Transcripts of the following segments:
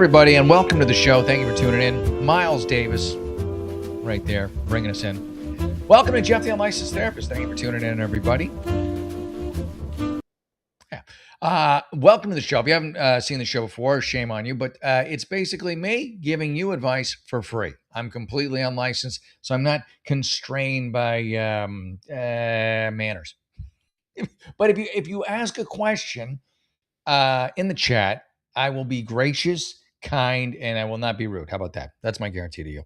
everybody, and welcome to the show. Thank you for tuning in. Miles Davis, right there, bringing us in. Welcome to Jeff the Unlicensed Therapist. Thank you for tuning in, everybody. Welcome to the show. If you haven't seen the show before, shame on you, but it's basically me giving you advice for free. I'm completely unlicensed, so I'm not constrained by manners. But if you ask a question in the chat, I will be gracious, kind, and I will not be rude. How about that? That's my guarantee to you.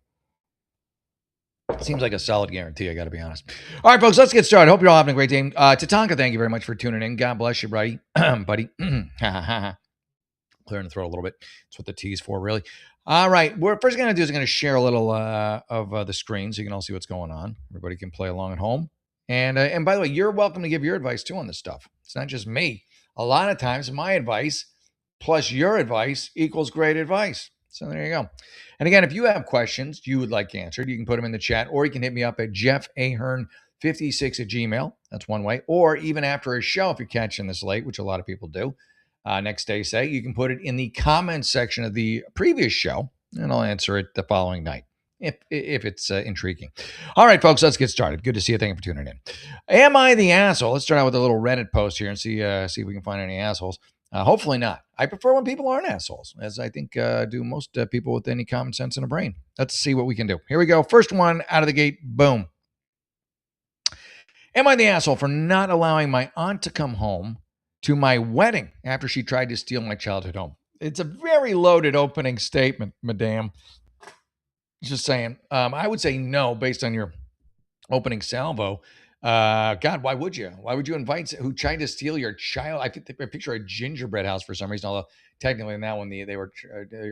Seems like a solid guarantee, I got to be honest. All right, folks, let's get started. Hope you're all having a great day. Tatanka, thank you very much for tuning in. God bless you, buddy. Buddy. Clearing the throat a little bit. That's what the T is for, really. All right, we're first going to do is going to share a little of the screen so you can all see what's going on. Everybody can play along at home. And by the way, you're welcome to give your advice, too, on this stuff. It's not just me. A lot of times, my advice plus your advice equals great advice. So there you go. And again, if you have questions you would like answered, you can put them in the chat, or you can hit me up at jeffahern56 at Gmail. That's one way. Or even after a show, if you're catching this late, which a lot of people do, next day, say, you can put it in the comments section of the previous show, and I'll answer it the following night if it's intriguing. All right, folks, let's get started. Good to see you. Thank you for tuning in. Am I the asshole? Let's start out with a little Reddit post here and see if we can find any assholes. Hopefully not. I prefer when people aren't assholes, as I think do most people with any common sense and a brain. Let's see what we can do. Here we go. First one out of the gate. Boom. Am I the asshole for not allowing my aunt to come home to my wedding after she tried to steal my childhood home? It's a very loaded opening statement, madame. Just saying. I would say no based on your opening salvo. God, why would you? Why would you invite who tried to steal your child? I picture a gingerbread house for some reason, although technically in that one they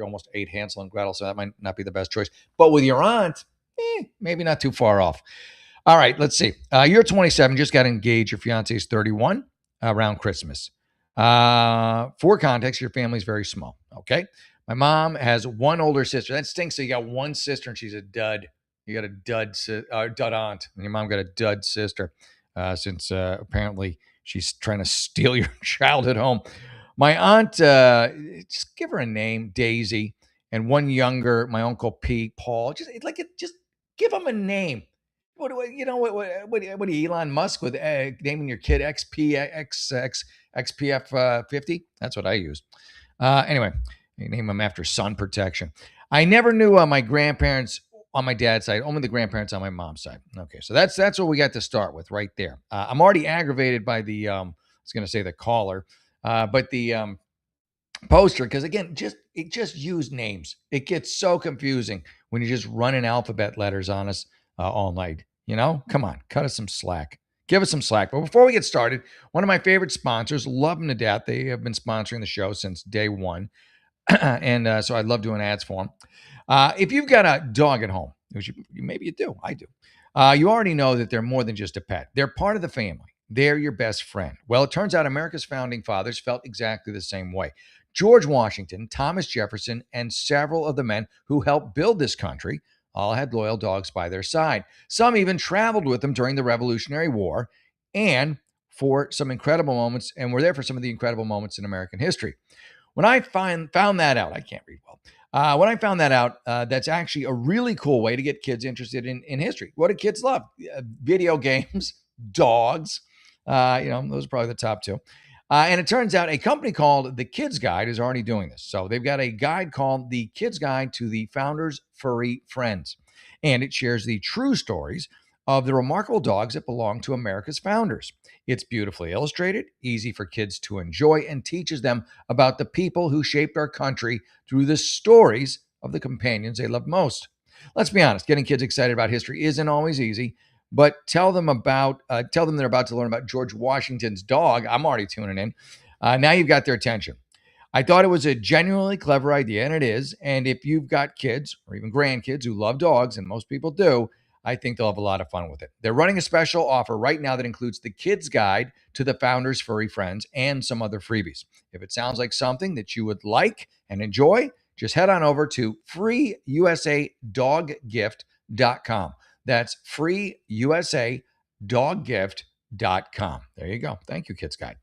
almost ate Hansel and Gretel, so that might not be the best choice. But with your aunt, maybe not too far off. All right, let's see. You're 27, just got engaged. Your fiance is 31 around Christmas. For context, your family's very small, okay? My mom has one older sister. That stinks. So you got one sister and she's a dud. You got a dud aunt, and your mom got a dud sister, since apparently she's trying to steal your childhood home. My aunt, just give her a name, Daisy, and one younger, my uncle Pete, Paul. Just give them a name. What Elon Musk with naming your kid XPF 50? That's what I used. Anyway, you name them after sun protection. I never knew my grandparents on my dad's side, only the grandparents on my mom's side. Okay, so that's what we got to start with right there. I'm already aggravated by the I was going to say the caller, but the poster, because again, it just use names. It gets so confusing when you're just running alphabet letters on us all night. You know, come on, cut us some slack. Give us some slack. But before we get started, one of my favorite sponsors, love them to death. They have been sponsoring the show since day one. And so I love doing ads for them. If you've got a dog at home, which maybe you do, I do, you already know that they're more than just a pet. They're part of the family. They're your best friend. Well, it turns out America's founding fathers felt exactly the same way. George Washington, Thomas Jefferson, and several of the men who helped build this country all had loyal dogs by their side. Some even traveled with them during the Revolutionary War and for some incredible moments, and were there for some of the incredible moments in American history. When I found that out, I can't read well. When I found that out, that's actually a really cool way to get kids interested in history. What do kids love? Video games, dogs. Those are probably the top two. And it turns out a company called The Kids Guide is already doing this. So they've got a guide called The Kids Guide to the Founders' Furry Friends. And it shares the true stories of the remarkable dogs that belong to America's founders. It's beautifully illustrated, easy for kids to enjoy, and teaches them about the people who shaped our country through the stories of the companions they love most. Let's be honest, getting kids excited about history isn't always easy, but tell them they're about to learn about George Washington's dog. I'm already tuning in. Now you've got their attention. I thought it was a genuinely clever idea, and it is. And if you've got kids or even grandkids who love dogs, and most people do, I think they'll have a lot of fun with it. They're running a special offer right now that includes the Kids Guide to the Founders' Furry Friends and some other freebies. If it sounds like something that you would like and enjoy, just head on over to freeusadoggift.com. That's freeusadoggift.com. There you go. Thank you, Kids Guide.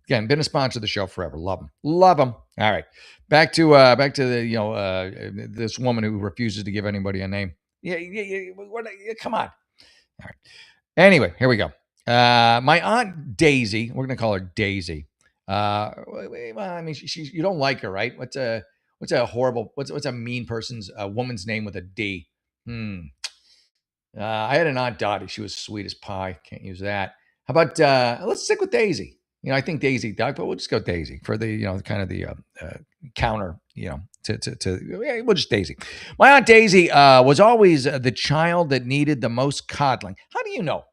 Again, been a sponsor of the show forever. Love them. Love them. All right. Back to the this woman who refuses to give anybody a name. Come on. All right. Anyway, here we go. My aunt Daisy, we're gonna call her Daisy. Well, I mean, she's you don't like her, right? What's a horrible what's a mean person's woman's name with a D? Hmm. I had an aunt Dottie. She was sweet as pie. Can't use that. How about let's stick with Daisy. I think Daisy died, but we'll just go Daisy for the kind of the counter. Yeah, we'll just Daisy. My aunt Daisy was always the child that needed the most coddling. How do you know?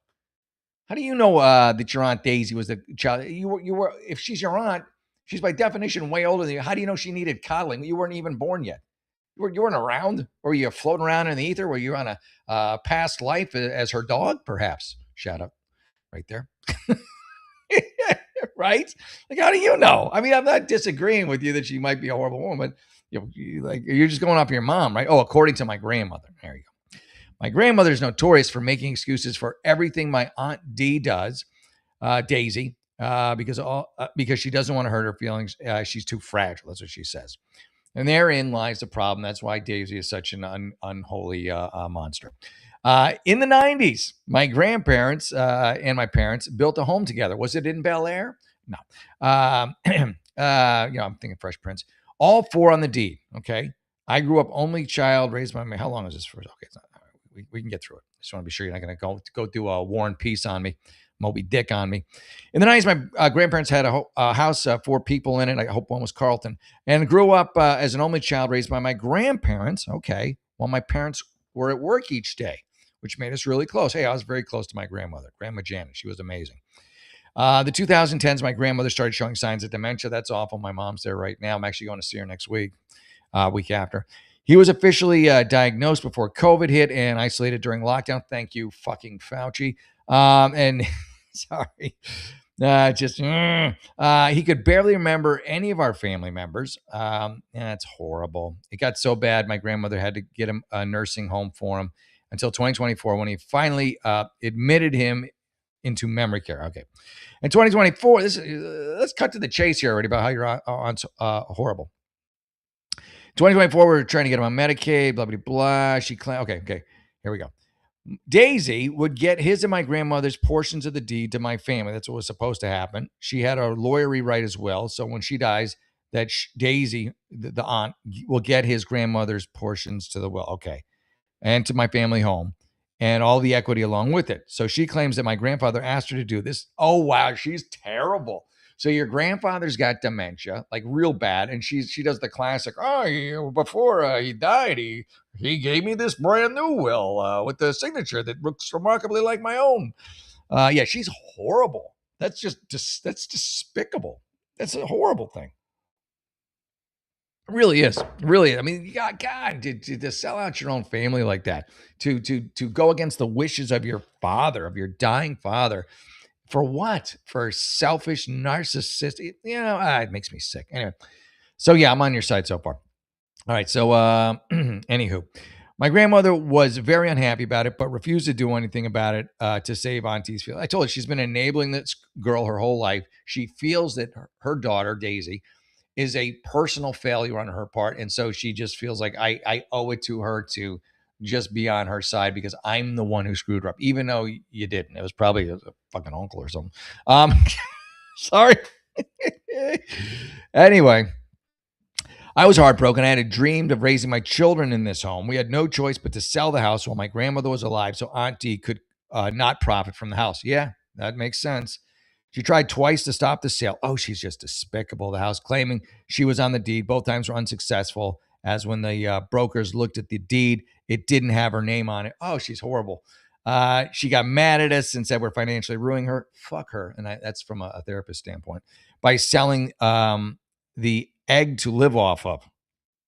How do you know that your aunt Daisy was the child? You were. If she's your aunt, she's by definition way older than you. How do you know she needed coddling? You weren't even born yet. You weren't around, or were you floating around in the ether? Were you on a past life as her dog? Perhaps. Shout out right there. Right? Like, how do you know? I mean, I'm not disagreeing with you that she might be a horrible woman, but you're just going off your mom, right? Oh, according to my grandmother. There you go. My grandmother is notorious for making excuses for everything my aunt D does, Daisy, because she doesn't want to hurt her feelings. She's too fragile. That's what she says. And therein lies the problem. That's why Daisy is such an unholy monster. In the 90s, my grandparents and my parents built a home together. Was it in Bel Air? No. I'm thinking Fresh Prince. All four on the deed. Okay. I grew up only child, raised by me. How long is this for? Okay. It's not, we can get through it. Just want to be sure you're not going to go do a War and Peace on me. Moby Dick on me. In the 90s, my grandparents had a house, 4 people in it. I hope one was Carlton. And grew up as an only child raised by my grandparents, okay, while my parents were at work each day, which made us really close. Hey, I was very close to my grandmother, Grandma Janet. She was amazing. The 2010s, my grandmother started showing signs of dementia. That's awful. My mom's there right now. I'm actually going to see her next week after. He was officially diagnosed before COVID hit and isolated during lockdown. Thank you, fucking Fauci. And sorry. He could barely remember any of our family members. And that's horrible. It got so bad, my grandmother had to get him a nursing home for him until 2024 when he finally admitted him into memory care. Okay. In 2024, let's cut to the chase here already about how your aunt's horrible. 2024, we're trying to get him on Medicaid, blah, blah, blah. Okay. Here we go. Daisy would get his and my grandmother's portions of the deed to my family. That's what was supposed to happen. She had a lawyery right as well. So when she dies, Daisy, the aunt, will get his grandmother's portions to the will. Okay. And to my family home and all the equity along with it. So she claims that my grandfather asked her to do this. Oh, wow. She's terrible. So your grandfather's got dementia, like real bad, and she does the classic. Oh, before he died, he gave me this brand new will with the signature that looks remarkably like my own. Yeah, she's horrible. That's that's despicable. That's a horrible thing. It really is. Really, I mean, God, to sell out your own family like that, to go against the wishes of your father, of your dying father. For what? For selfish, narcissistic, it makes me sick. Anyway, so yeah, I'm on your side so far. All right, so anywho, my grandmother was very unhappy about it, but refused to do anything about it to save Auntie's feelings. I told her she's been enabling this girl her whole life. She feels that her daughter, Daisy, is a personal failure on her part. And so she just feels like I owe it to her to just be on her side because I'm the one who screwed her up, even though you didn't. It was probably a fucking uncle or something. Sorry. Anyway, I was heartbroken. I had dreamed of raising my children in this home. We had no choice but to sell the house while my grandmother was alive so Auntie could not profit from the house. Yeah, that makes sense. She tried twice to stop the sale. Oh, she's just despicable. The house claiming she was on the deed. Both times were unsuccessful, as when the brokers looked at the deed, it didn't have her name on it. Oh, she's horrible. She got mad at us and said we're financially ruining her. Fuck her. And that's from a therapist standpoint. By selling the egg to live off of.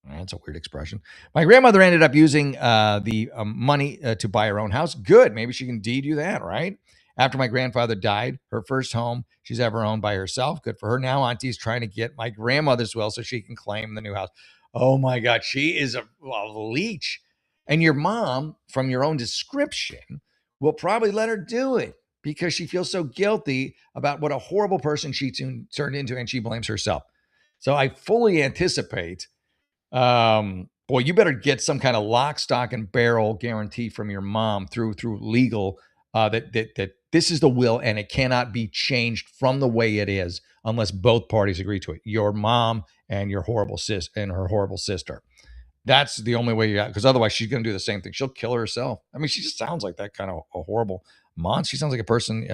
That's a weird expression. My grandmother ended up using the money to buy her own house. Good. Maybe she can deed you that, right? After my grandfather died, her first home she's ever owned by herself. Good for her. Now Auntie's trying to get my grandmother's will so she can claim the new house. Oh my God, she is a leech. And your mom, from your own description, will probably let her do it because she feels so guilty about what a horrible person she turned into, and she blames herself. So I fully anticipate, boy, you better get some kind of lock, stock, and barrel guarantee from your mom through legal, that this is the will and it cannot be changed from the way it is unless both parties agree to it. Your mom and your horrible sis and her horrible sister. That's the only way you got, because otherwise she's going to do the same thing. She'll kill herself. I mean, she just sounds like that kind of a horrible monster. She sounds like a person,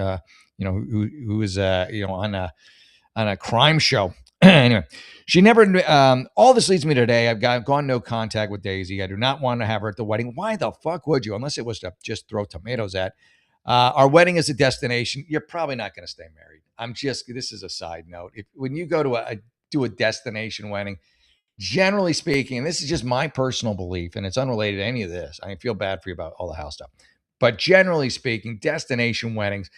who is, on a crime show. Anyway, she never. All this leads me today. I've gone no contact with Daisy. I do not want to have her at the wedding. Why the fuck would you? Unless it was to just throw tomatoes at. Our wedding is a destination. You're probably not going to stay married. This is a side note. When you go to do a destination wedding, generally speaking, and this is just my personal belief, and it's unrelated to any of this. I feel bad for you about all the house stuff, but generally speaking, destination weddings,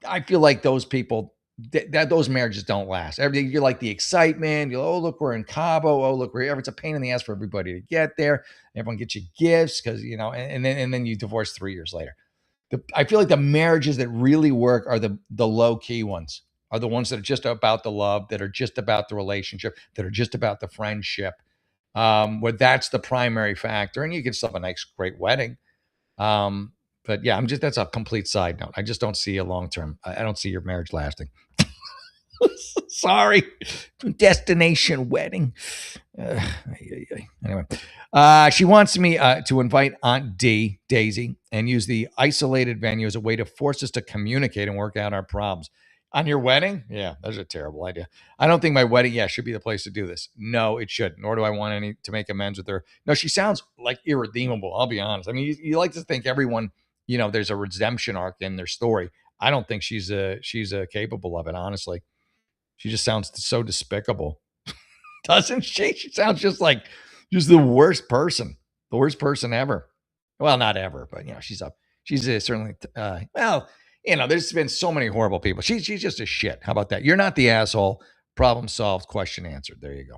I feel like those people, that those marriages don't last. Everything, you like the excitement. Oh, look, we're in Cabo. Oh, look, we're here. It's a pain in the ass for everybody to get there. Everyone gets you gifts because and then you divorce 3 years later. I feel like the marriages that really work are the low key ones. Are the ones that are just about the love, that are just about the relationship, that are just about the friendship, where that's the primary factor. And you can still have a nice, great wedding. But yeah, that's a complete side note. I just don't see a long term. I don't see your marriage lasting. Sorry. Destination wedding. Anyway, she wants me to invite Aunt Daisy, and use the isolated venue as a way to force us to communicate and work out our problems. On your wedding? Yeah, that's a terrible idea. I don't think my wedding, should be the place to do this. No, it shouldn't. Nor do I want any to make amends with her. No, she sounds like irredeemable. I'll be honest. I mean, you like to think everyone, there's a redemption arc in their story. I don't think she's capable of it, honestly. She just sounds so despicable, doesn't she? She sounds just the worst person ever. Well, not ever, but she's certainly, there's been so many horrible people. She's just a shit. How about that? You're not the asshole. Problem solved. Question answered. There you go.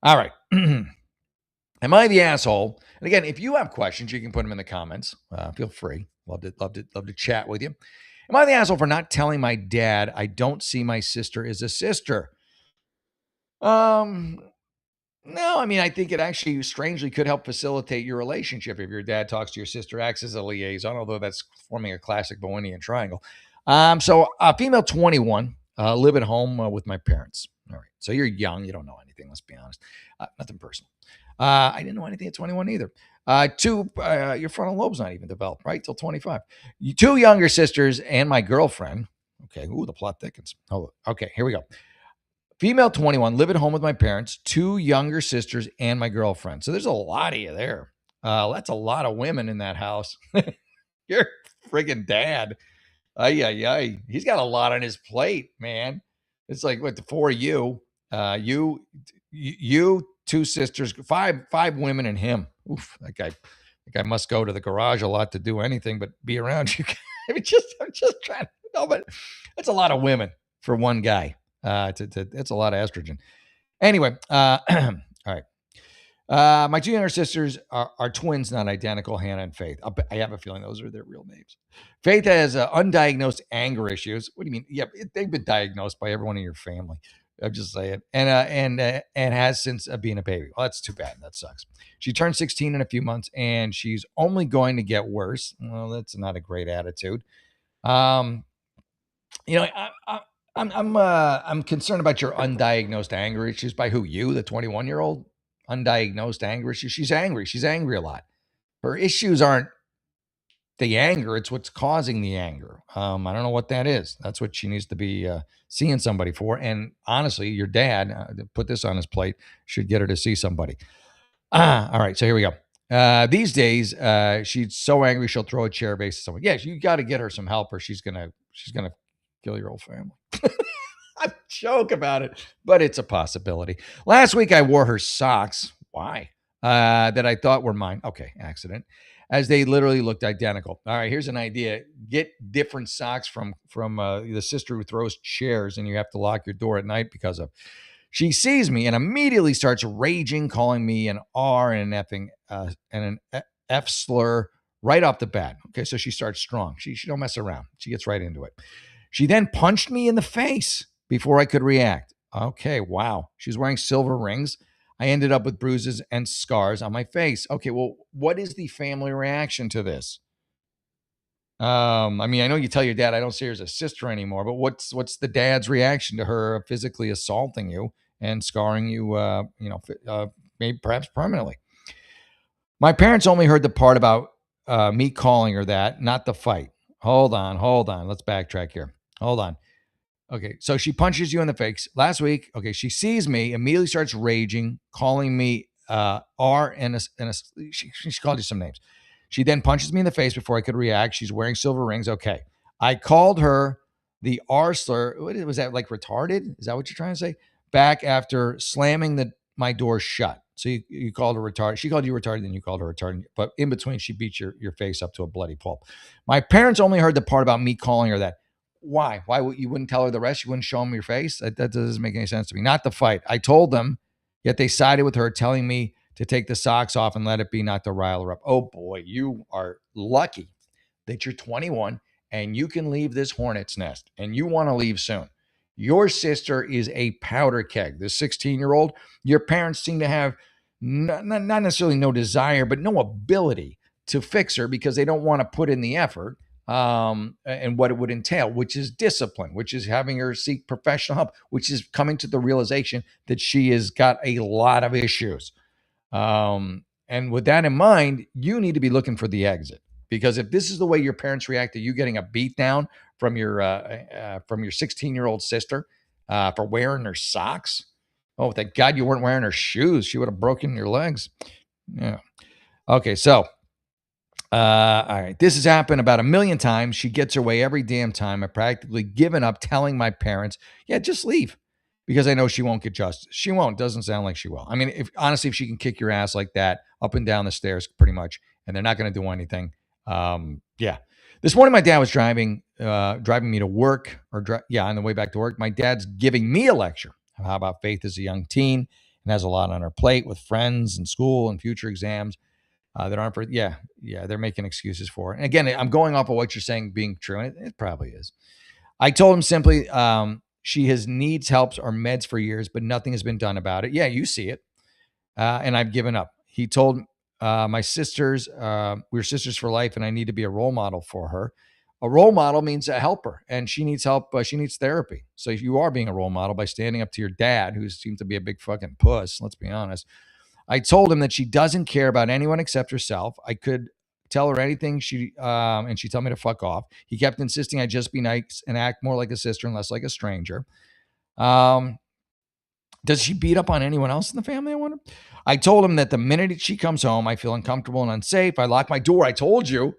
All right. Am I the asshole? And again, if you have questions, you can put them in the comments. Feel free. Love to chat with you. Am I the asshole for not telling my dad I don't see my sister as a sister? No, I mean, I think it actually strangely could help facilitate your relationship if your dad talks to your sister, acts as a liaison, although that's forming a classic Bohemian triangle. So female 21, live at home with my parents. All right. So you're young. You don't know anything. Let's be honest. Nothing personal. I didn't know anything at 21 either. Your frontal lobe's not even developed, right? Till 25. Two younger sisters and my girlfriend. Okay. Ooh, the plot thickens. Oh, okay. Here we go. Female 21, live at home with my parents, two younger sisters, and my girlfriend. So there's a lot of you there. That's a lot of women in that house. Your friggin' dad. Ay. He's got a lot on his plate, man. It's like, what, the four of you, you, two sisters, five women and him. Oof, that guy must go to the garage a lot to do anything but be around you. I'm just trying to know, but that's a lot of women for one guy. It's a lot of estrogen. Anyway, all right. My two younger sisters are twins, not identical, Hannah and Faith. I have a feeling those are their real names. Faith has undiagnosed anger issues. What do you mean? Yeah, they've been diagnosed by everyone in your family. I'm just saying. And has since being a baby. Well, that's too bad. That sucks. She turned 16 in a few months, and she's only going to get worse. Well, that's not a great attitude. I'm concerned about your undiagnosed anger issues. By who? You, the 21-year-old? Undiagnosed anger issues. She's angry. She's angry a lot. Her issues aren't the anger. It's what's causing the anger. I don't know what that is. That's what she needs to be seeing somebody for. And honestly, your dad, put this on his plate, should get her to see somebody. All right. So here we go. These days, she's so angry she'll throw a chair base at someone. Yes, you got to get her some help, or she's gonna kill your whole family. I joke about it, but it's a possibility. Last week, I wore her socks. Why? That I thought were mine. Okay, accident. As they literally looked identical. All right, here's an idea. Get different socks from the sister who throws chairs, and you have to lock your door at night because of. She sees me and immediately starts raging, calling me an R and an effing and an F slur, right off the bat. Okay, so she starts strong. She don't mess around. She gets right into it. She then punched me in the face before I could react. Okay, wow. She's wearing silver rings. I ended up with bruises and scars on my face. Okay, well, what is the family reaction to this? I mean, I know you tell your dad I don't see her as a sister anymore, but what's the dad's reaction to her physically assaulting you and scarring you? Maybe perhaps permanently. My parents only heard the part about me calling her that, not the fight. Hold on. Let's backtrack here. Hold on. Okay, so she punches you in the face last week. Okay, she sees me, immediately starts raging, calling me R and she called you some names. She then punches me in the face before I could react. She's wearing silver rings. Okay, I called her the R slur. What was that, like retarded? Is that what you're trying to say? Back after slamming my door shut. So you called her retarded. She called you retarded, then you called her retarded. But in between, she beat your face up to a bloody pulp. My parents only heard the part about me calling her that. Why? Why would you wouldn't tell her the rest? You wouldn't show them your face? That doesn't make any sense to me. Not the fight. I told them, yet they sided with her, telling me to take the socks off and let it be, not to rile her up. Oh boy, you are lucky that you're 21 and you can leave this hornet's nest, and you want to leave soon. Your sister is a powder keg. This 16-year-old, your parents seem to have not necessarily no desire, but no ability to fix her because they don't want to put in the effort and what it would entail, which is discipline, which is having her seek professional help, which is coming to the realization that she has got a lot of issues. And with that in mind, you need to be looking for the exit, because if this is the way your parents react to you getting a beat down from your 16-year-old sister for wearing her socks, oh, thank God you weren't wearing her shoes. She would have broken your legs. Yeah. Okay, so all right. This has happened about a million times. She gets her way every damn time. I've practically given up telling my parents, yeah, just leave, because I know she won't get justice. She won't. Doesn't sound like she will. I mean, if honestly, if she can kick your ass like that up and down the stairs, pretty much, and they're not going to do anything. Yeah. This morning, my dad was driving me to work, on the way back to work. My dad's giving me a lecture. How about Faith as a young teen and has a lot on her plate with friends and school and future exams that aren't for, they're making excuses for it. And again, I'm going off of what you're saying being true, and it probably is. I told him simply, she has needs helps or meds for years, but nothing has been done about it. Yeah, you see it. And I've given up. He told my sisters, we're sisters for life, and I need to be a role model for her. A role model means a helper, and she needs help. She needs therapy. So if you are being a role model by standing up to your dad, who seems to be a big fucking puss, let's be honest. I told him that she doesn't care about anyone except herself. I could tell her anything, and she told me to fuck off. He kept insisting I just be nice and act more like a sister and less like a stranger. Does she beat up on anyone else in the family, I wonder? I told him that the minute she comes home, I feel uncomfortable and unsafe. I lock my door. I told you,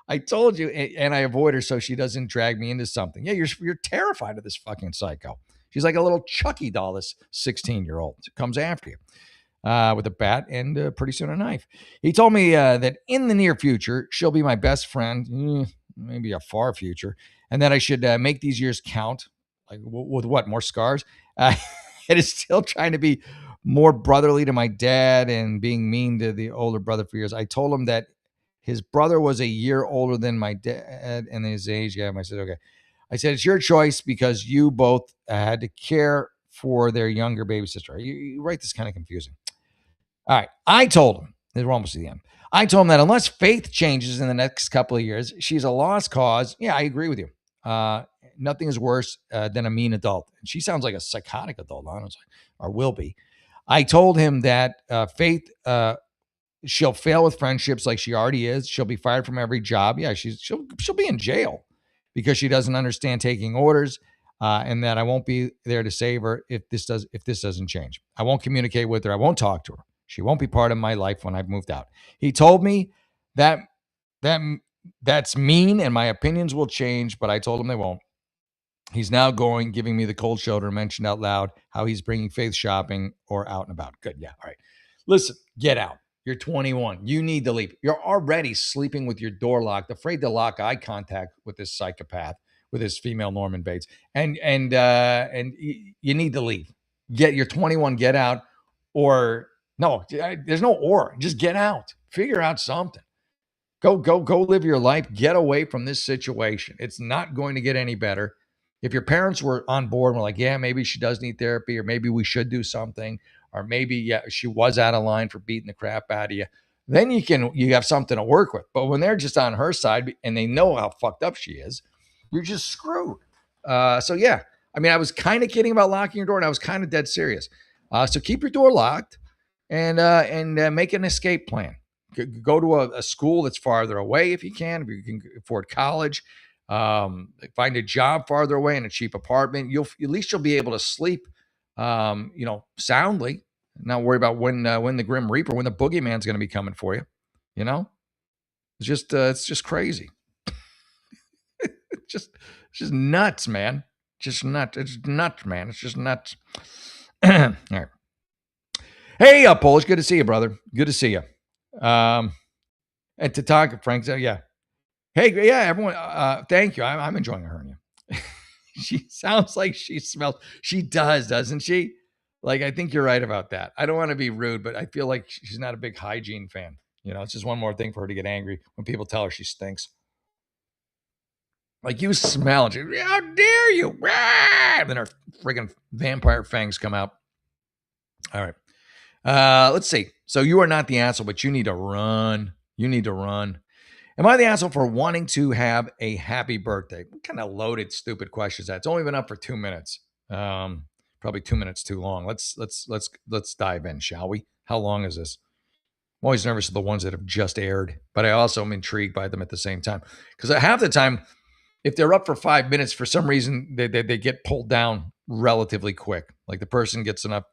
and I avoid her so she doesn't drag me into something. Yeah, you're terrified of this fucking psycho. She's like a little Chucky doll, this 16-year-old. Comes after you with a bat and pretty soon a knife. He told me that in the near future, she'll be my best friend, maybe a far future, and that I should make these years count. Like with what? More scars? It is still trying to be more brotherly to my dad and being mean to the older brother for years. I told him that his brother was a year older than my dad and his age. Yeah, I said, okay. I said, it's your choice because you both had to care for their younger baby sister. You write this kind of confusing. All right. I told him, we're almost at the end. I told him that unless Faith changes in the next couple of years, she's a lost cause. Yeah, I agree with you. Nothing is worse than a mean adult. And she sounds like a psychotic adult, honestly, or will be. I told him that Faith, she'll fail with friendships like she already is. She'll be fired from every job. Yeah, she'll be in jail because she doesn't understand taking orders. And that I won't be there to save her if this doesn't change. I won't communicate with her. I won't talk to her. She won't be part of my life when I've moved out. He told me that that's mean and my opinions will change, but I told him they won't. He's now giving me the cold shoulder, mentioned out loud how he's bringing Faith shopping or out and about. Good. Yeah. All right. Listen, get out. You're 21. You need to leave. You're already sleeping with your door locked, afraid to lock eye contact with this psychopath, with this female Norman Bates. And you need to leave. You're 21, get out. Or no, there's no or. Just get out. Figure out something. Go live your life. Get away from this situation. It's not going to get any better. If your parents were on board and were like, yeah, maybe she does need therapy, or maybe we should do something, or maybe, yeah, she was out of line for beating the crap out of you, then you have something to work with. But when they're just on her side and they know how fucked up she is, you're just screwed. So yeah, I mean, I was kind of kidding about locking your door, and I was kind of dead serious. So keep your door locked and make an escape plan. Go to a school that's farther away if you can. If you can afford college, find a job farther away in a cheap apartment. At least you'll be able to sleep, soundly. Not worry about when the Grim Reaper, when the Boogeyman's going to be coming for you. You know, it's just crazy. It's just nuts, man. Just nuts. It's nuts, man. It's just nuts. All right. Hey, Polish. Good to see you, brother. Good to see you. And to talk, Frank said, yeah. Hey, yeah, everyone. Thank you. I'm enjoying a hernia. She sounds like she smells. She does, doesn't she? Like, I think you're right about that. I don't want to be rude, but I feel like she's not a big hygiene fan. It's just one more thing for her to get angry when people tell her she stinks. Like, you smell it. How dare you? And then her friggin' vampire fangs come out. All right. Let's see. So you are not the asshole, but you need to run. You need to run. Am I the asshole for wanting to have a happy birthday? What kind of loaded, stupid question is that? It's only been up for 2 minutes. Probably 2 minutes too long. Let's dive in, shall we? How long is this? I'm always nervous of the ones that have just aired, but I also am intrigued by them at the same time. Because half the time, if they're up for 5 minutes, for some reason, they get pulled down relatively quick. Like the person gets enough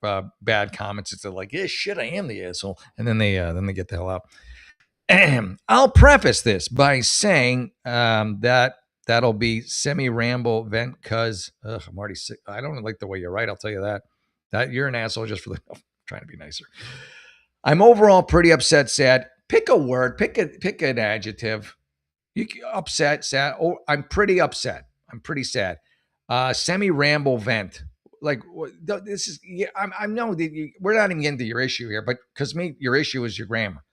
bad comments, it's like, yeah, shit, I am the asshole. And then they get the hell out. I'll preface this by saying that'll be semi-ramble vent because I'm already sick. I don't like the way you're right. I'll tell you that you're an asshole just for trying to be nicer. I'm overall pretty upset, sad. Pick a word, pick an adjective. You upset, sad. Oh, I'm pretty upset. I'm pretty sad. Semi-ramble vent. Like this is. Yeah, I'm no. We're not even getting to your issue here, but because your issue is your grammar.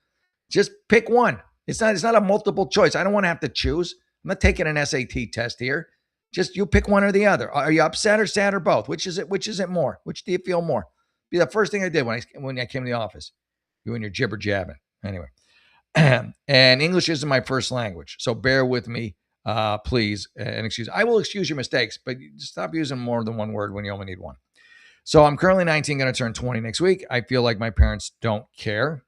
Just pick one. It's not a multiple choice. I don't want to have to choose. I'm not taking an SAT test here. Just you pick one or the other. Are you upset or sad or both? Which is it? Which is it more? Which do you feel more? Be the first thing I did when I came to the office. You and your jibber jabbing. Anyway. And English isn't my first language, so bear with me, please, and excuse. I will excuse your mistakes, but stop using more than one word when you only need one. So I'm currently 19, going to turn 20 next week. I feel like my parents don't care.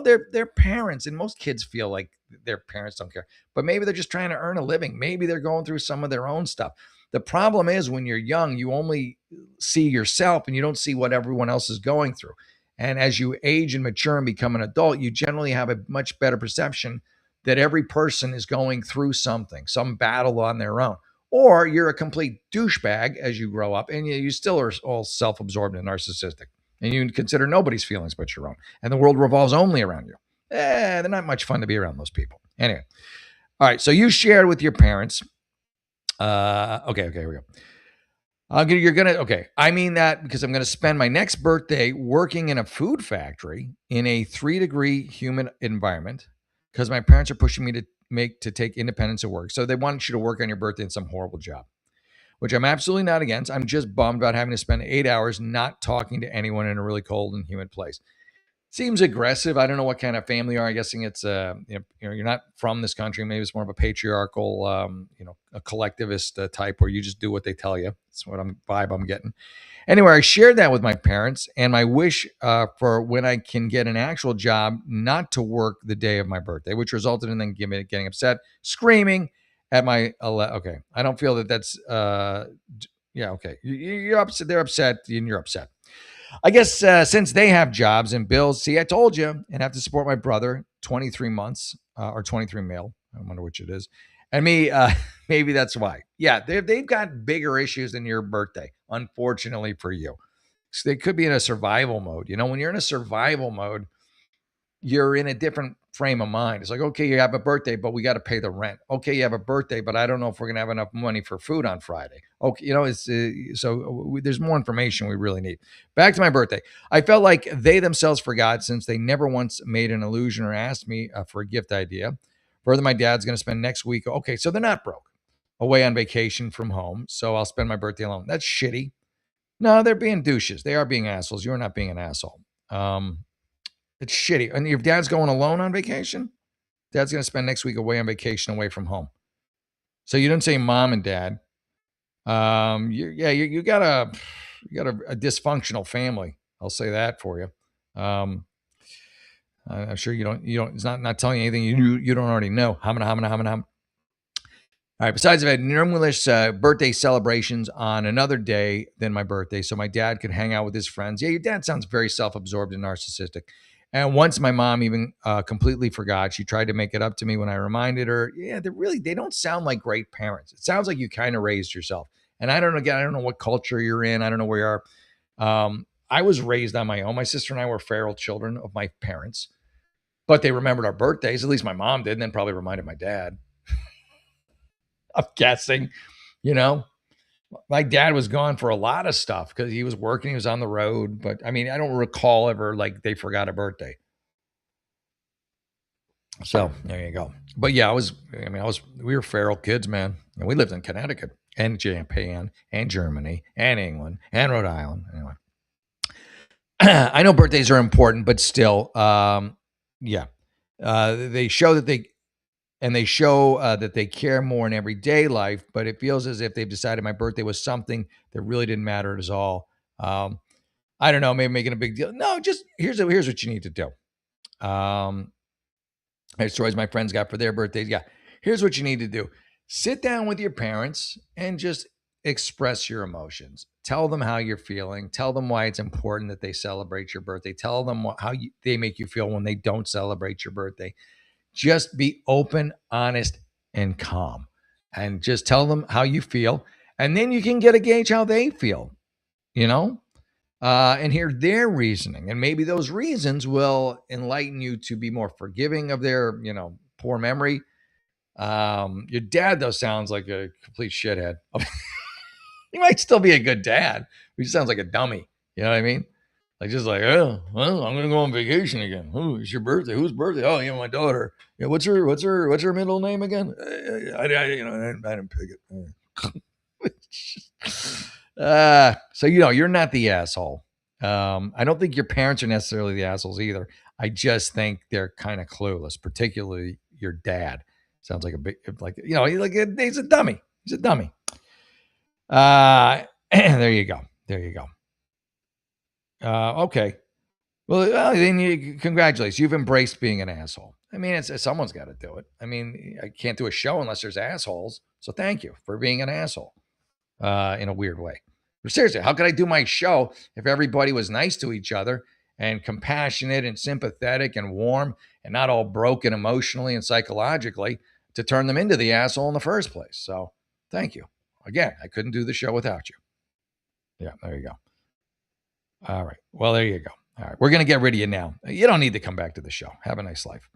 They're parents, and most kids feel like their parents don't care. But maybe they're just trying to earn a living. Maybe they're going through some of their own stuff. The problem is when you're young, you only see yourself and you don't see what everyone else is going through. And as you age and mature and become an adult, you generally have a much better perception that every person is going through something, some battle on their own. Or you're a complete douchebag as you grow up and you still are all self-absorbed and narcissistic. And you consider nobody's feelings but your own. And the world revolves only around you. They're not much fun to be around those people. Anyway. All right. So you shared with your parents. Okay, here we go. I mean that because I'm going to spend my next birthday working in a food factory in a 3-degree humid environment because my parents are pushing me to take independence at work. So they want you to work on your birthday in some horrible job, which I'm absolutely not against. I'm just bummed about having to spend 8 hours not talking to anyone in a really cold and humid place. Seems aggressive. I don't know what kind of family you are. I'm guessing it's you're not from this country. Maybe it's more of a patriarchal, a collectivist type where you just do what they tell you. That's what vibe I'm getting. Anyway, I shared that with my parents and my wish for when I can get an actual job, not to work the day of my birthday, which resulted in them getting upset, screaming at my. Okay, I don't feel that's. Okay, you're upset. They're upset, and you're upset. I guess since they have jobs and bills, see, I told you, and have to support my brother, 23 months or 23 male. I wonder which it is. And me, maybe that's why. Yeah, they've got bigger issues than your birthday, unfortunately for you. So they could be in a survival mode. When you're in a survival mode, you're in a different frame of mind. It's like, okay, you have a birthday, but we got to pay the rent. Okay, you have a birthday, but I don't know if we're going to have enough money for food on Friday. Okay, it's there's more information we really need. Back to my birthday. I felt like they themselves forgot since they never once made an illusion or asked me for a gift idea. Birthday my dad's going to spend next week. Okay, so they're not broke. Away on vacation from home, so I'll spend my birthday alone. That's shitty. No, they're being douches. They are being assholes. You're not being an asshole. It's shitty. And your dad's going alone on vacation? Dad's going to spend next week away on vacation away from home. So you didn't say mom and dad. You got a dysfunctional family. I'll say that for you. I'm sure you don't. It's not telling you anything you don't already know. Hamana. All right. Besides, I've had numerous birthday celebrations on another day than my birthday, so my dad could hang out with his friends. Yeah, your dad sounds very self-absorbed and narcissistic. And once my mom even completely forgot. She tried to make it up to me when I reminded her. Yeah, they don't sound like great parents. It sounds like you kind of raised yourself. And I don't know what culture you're in. I don't know where you are. I was raised on my own. My sister and I were feral children of my parents, but they remembered our birthdays. At least my mom did, and then probably reminded my dad. I'm guessing, you know, my dad was gone for a lot of stuff because he was working, he was on the road. But I mean, I don't recall ever like they forgot a birthday. So there you go. But yeah, we were feral kids, man. And we lived in Connecticut and Japan and Germany and England and Rhode Island. Anyway, I know birthdays are important, but still, yeah. They show that they care more in everyday life, but it feels as if they've decided my birthday was something that really didn't matter at all. I don't know, maybe making a big deal. No, just here's what you need to do. Stories my friends got for their birthdays. Yeah, here's what you need to do. Sit down with your parents and just express your emotions. Tell them how you're feeling. Tell them why it's important that they celebrate your birthday. Tell them they make you feel when they don't celebrate your birthday. Just be open, honest, and calm. And just tell them how you feel. And then you can get a gauge how they feel, and hear their reasoning. And maybe those reasons will enlighten you to be more forgiving of their, poor memory. Your dad, though, sounds like a complete shithead. He might still be a good dad, but he sounds like a dummy. You know what I mean? Like, just like, oh, well, I'm gonna go on vacation again. Oh, it's your birthday. Whose birthday? Oh, my daughter. Yeah, what's her middle name again? I didn't pick it. So you're not the asshole. I don't think your parents are necessarily the assholes either. I just think they're kind of clueless, particularly your dad. Sounds like he's a dummy. He's a dummy. There you go. Okay. Well, then congratulations. You've embraced being an asshole. I mean, someone's got to do it. I mean, I can't do a show unless there's assholes. So thank you for being an asshole in a weird way. But seriously, how could I do my show if everybody was nice to each other and compassionate and sympathetic and warm and not all broken emotionally and psychologically to turn them into the asshole in the first place? So thank you. Again, I couldn't do the show without you. Yeah, there you go. All right. Well, there you go. All right. We're going to get rid of you now. You don't need to come back to the show. Have a nice life.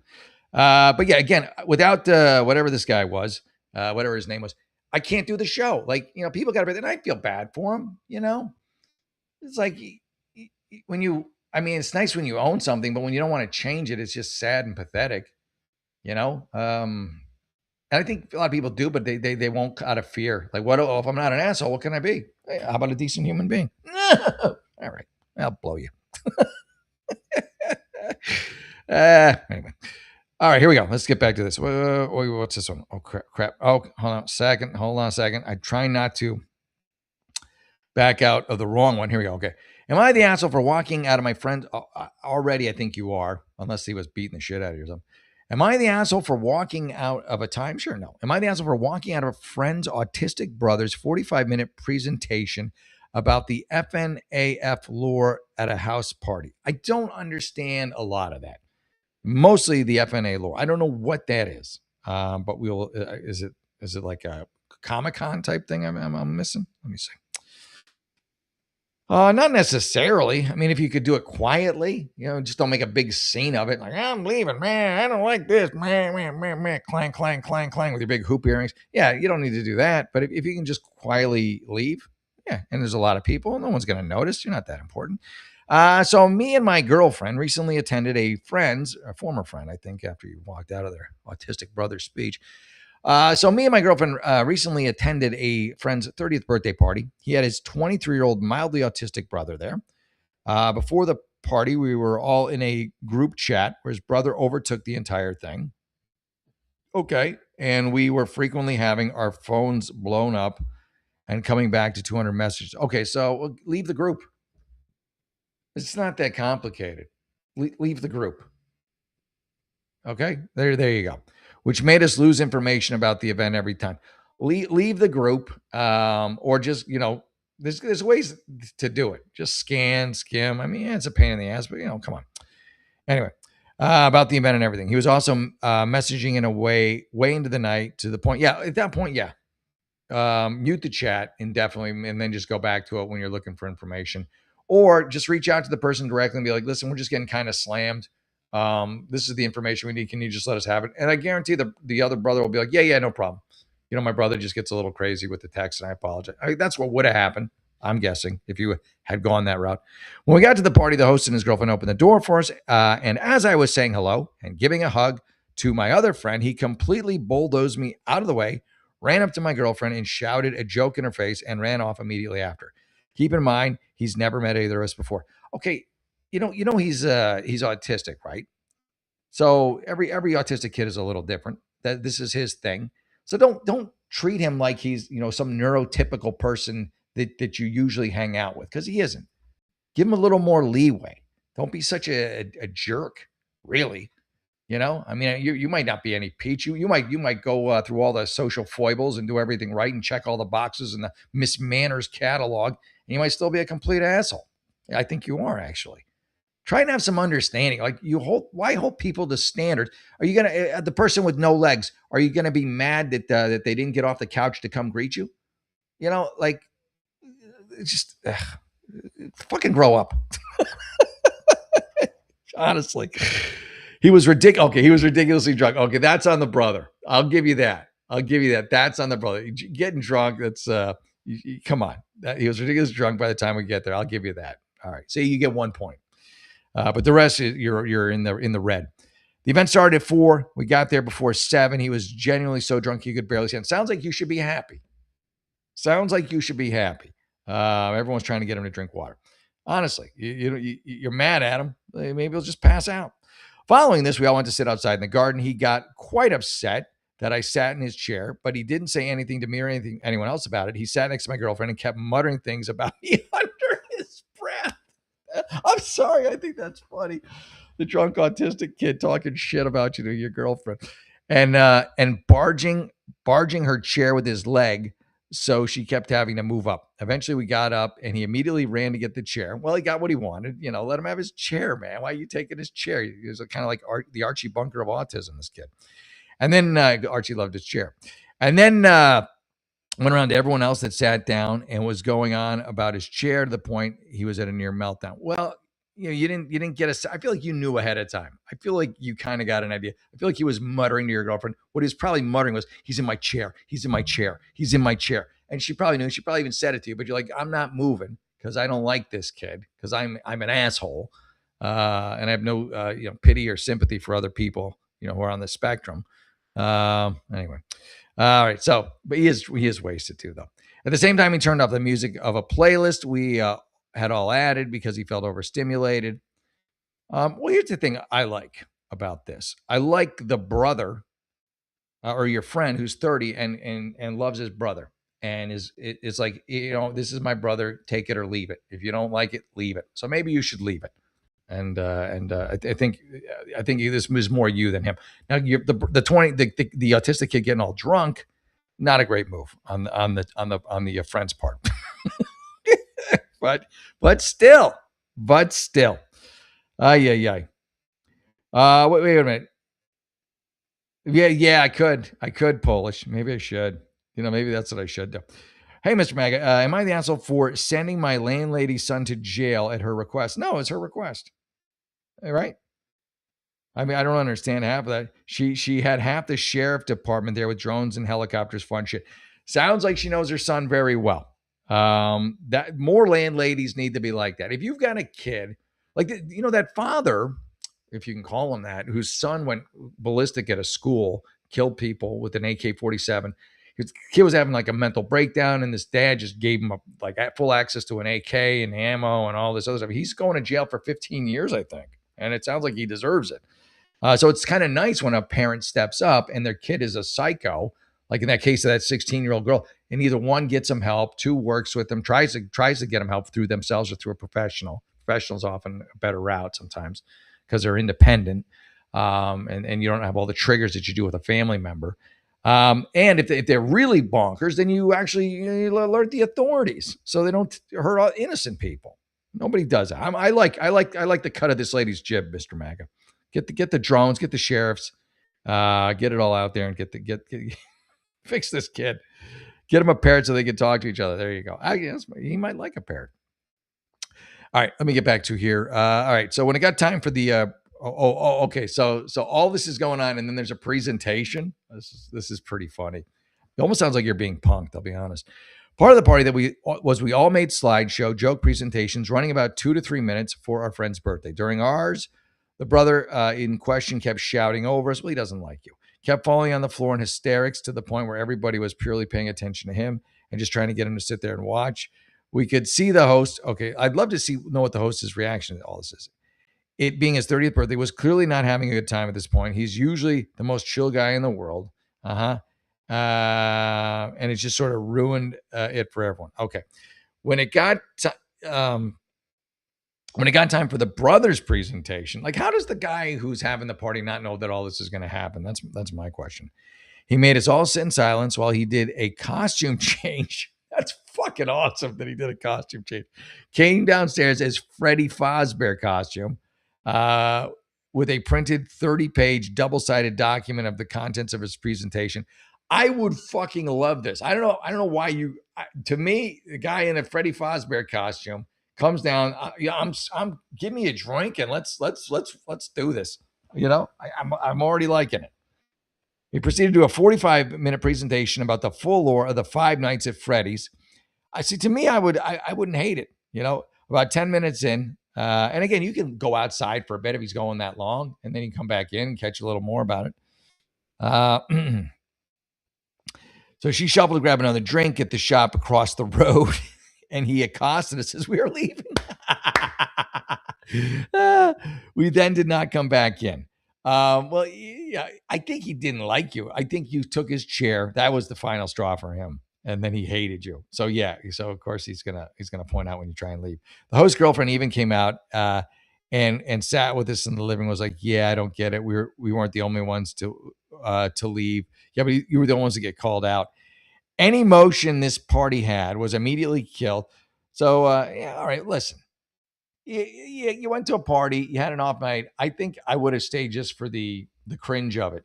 But yeah, again, without whatever this guy was, whatever his name was, I can't do the show. Like, people got to be, and I feel bad for him, It's like it's nice when you own something, but when you don't want to change it, it's just sad and pathetic, And I think a lot of people do, but they won't out of fear. Like, if I'm not an asshole, what can I be? Hey, how about a decent human being? All right. I'll blow you. Anyway. All right, here we go. Let's get back to this. What's this one? Oh, crap. Oh, hold on a second. I try not to back out of the wrong one. Here we go. Okay. Am I the asshole for walking out of my friend? Already, I think you are, unless he was beating the shit out of you or something. Am I the asshole for walking out of a time? Sure, no. Am I the asshole for walking out of a friend's autistic brother's 45-minute presentation about the FNAF lore at a house party? I don't understand a lot of that. Mostly the FNA lore. I don't know what that is, but we'll. Is it like a Comic-Con type thing? I'm missing. Let me see. Not necessarily. I mean, if you could do it quietly, just don't make a big scene of it. Like, I'm leaving, man. I don't like this, man. Clang, clang, clang, clang with your big hoop earrings. Yeah, you don't need to do that. But if you can just quietly leave, yeah. And there's a lot of people. No one's going to notice. You're not that important. So me and my girlfriend recently attended a former friend, I think, after you walked out of their autistic brother's speech. So me and my girlfriend recently attended a friend's 30th birthday party. He had his 23-year-old mildly autistic brother there. Before the party, we were all in a group chat where his brother overtook the entire thing. Okay. And we were frequently having our phones blown up and coming back to 200 messages. Okay. So leave the group. It's not that complicated. Leave the group. Okay. There you go. Which made us lose information about the event every time. Leave the group, or just, there's ways to do it. Just skim. I mean, yeah, it's a pain in the ass, but come on. Anyway, about the event and everything. He was also messaging in a way into the night, to the point. Yeah, at that point, yeah. Mute the chat indefinitely, and then just go back to it when you're looking for information, or just reach out to the person directly and be like, "Listen, we're just getting kind of slammed. This is the information we need. Can you just let us have it?" And I guarantee the other brother will be like, "Yeah, no problem." My brother just gets a little crazy with the text, and I apologize. That's what would have happened, I'm guessing, if you had gone that route. When we got to the party, the host and his girlfriend opened the door for us, and as I was saying hello and giving a hug to my other friend, he completely bulldozed me out of the way, ran up to my girlfriend and shouted a joke in her face and ran off immediately after. Keep in mind, he's never met either of us before. Okay, he's autistic, right? So every autistic kid is a little different. That this is his thing. So don't treat him like he's some neurotypical person that you usually hang out with, because he isn't. Give him a little more leeway. Don't be such a jerk, really. I mean, you might not be any peach. You might go through all the social foibles and do everything right and check all the boxes in the Miss Manners catalog, and you might still be a complete asshole. I think you are, actually. Try and have some understanding. Like, why hold people to standards? Are you gonna the person with no legs? Are you gonna be mad that they didn't get off the couch to come greet you? Like, just fucking grow up. Honestly. He was ridiculous. Okay, he was ridiculously drunk. Okay, that's on the brother. I'll give you that. That's on the brother. Getting drunk, that's come on. He was ridiculously drunk by the time we get there. I'll give you that. All right. See, you get 1 point. But the rest you're in the red. The event started at 4. We got there before 7. He was genuinely so drunk he could barely stand. Sounds like you should be happy. Everyone's trying to get him to drink water. Honestly, you're mad at him. Maybe he'll just pass out. Following this, we all went to sit outside in the garden. He got quite upset that I sat in his chair, but he didn't say anything to me or anyone else about it. He sat next to my girlfriend and kept muttering things about me under his breath. I'm sorry. I think that's funny. The drunk autistic kid talking shit about you to your girlfriend, and barging her chair with his leg. So she kept having to move up. Eventually we got up and he immediately ran to get the chair. Well, he got what he wanted. Let him have his chair, man. Why are you taking his chair? He was kind of like the Archie Bunker of autism, this kid. And then Archie loved his chair. And then went around to everyone else that sat down and was going on about his chair to the point he was at a near meltdown. Well, you didn't get I feel like you knew ahead of time. I feel like you kind of got an idea. I feel like he was muttering to your girlfriend. What he was probably muttering was, "He's in my chair. He's in my chair. He's in my chair." And she probably knew. She probably even said it to you. But you're like, "I'm not moving because I don't like this kid, because I'm an asshole, and I have no pity or sympathy for other people who are on the spectrum." Anyway, all right. So, but he is wasted too, though. At the same time, he turned off the music of a playlist we had all added because he felt overstimulated. Well, here's the thing I like about this. I like the brother or your friend who's 30 and loves his brother and it's like, this is my brother, take it or leave it. If you don't like it, leave it. So maybe you should leave it. And I think this was more you than him. Now the autistic kid getting all drunk, not a great move on the friend's part. but still. Wait a minute. Yeah, I could Polish. Maybe I should. Maybe that's what I should do. Hey, Mr. Maga, am I the asshole for sending my landlady's son to jail at her request? No, it's her request. All right. I mean, I don't understand half of that. She had half the sheriff department there with drones and helicopters, fun shit. Sounds like she knows her son very well. That more landladies need to be like that. If you've got a kid Like, that father, if you can call him that, whose son went ballistic at a school, killed people with an AK-47. His kid was having like a mental breakdown, and this dad just gave him like full access to an AK and ammo and all this other stuff. He's going to jail for 15 years, I think, and it sounds like he deserves it. So it's kind of nice when a parent steps up and their kid is a psycho, like in that case of that 16-year-old girl, and either one gets them help, two works with them, tries to get them help through themselves or through a professional. Professional's often a better route sometimes because they're independent, and you don't have all the triggers that you do with a family member. And if they're really bonkers, then you actually alert the authorities so they don't hurt innocent people. Nobody does that. I like the cut of this lady's jib, Mr. Maga. Get the drones, get the sheriffs, get it all out there, and get fix this kid. Get him a parrot so they can talk to each other. There you go. I guess he might like a parrot. All right, let me get back to here. All right, so when it got time for the okay. So all this is going on, and then there's a presentation. This is pretty funny. It almost sounds like you're being punked. I'll be honest. Part of the party that we all made slideshow joke presentations running about 2 to 3 minutes for our friend's birthday. During ours, the brother in question kept shouting over us. Well, he doesn't like you. Kept falling on the floor in hysterics to the point where everybody was purely paying attention to him and just trying to get him to sit there and watch. We could see the host. Okay, I'd love to know what the host's reaction to all this is. It being his 30th birthday, was clearly not having a good time at this point. He's usually the most chill guy in the world. And it's just sort of ruined it for everyone. Okay. When it got time for the brother's presentation, like, how does the guy who's having the party not know that all this is going to happen? That's my question. He made us all sit in silence while he did a costume change. That's fucking awesome that he did a costume change. Came downstairs as Freddy Fazbear costume, with a printed 30-page double-sided document of the contents of his presentation. I would fucking love this. I don't know why to me, the guy in a Freddy Fazbear costume comes down. I'm give me a drink and let's do this. I'm already liking it. He proceeded to do a 45-minute presentation about the full lore of the Five Nights at Freddy's. I see. To me, I wouldn't hate it. About 10 minutes in, and again, you can go outside for a bit if he's going that long, and then you come back in and catch a little more about it. So she shuffled to grab another drink at the shop across the road, and he accosted us as we were leaving. We then did not come back in. Well, yeah, I think he didn't like you. I think you took his chair. That was the final straw for him. And then he hated you. So yeah. So of course he's gonna point out when you try and leave. The host girlfriend even came out and sat with us in the living room. Was like, yeah, I don't get it. We weren't the only ones to leave. Yeah, but you were the ones to get called out. Any motion this party had was immediately killed. So yeah, all right. Listen, you went to a party, you had an off night. I think I would have stayed just for the cringe of it,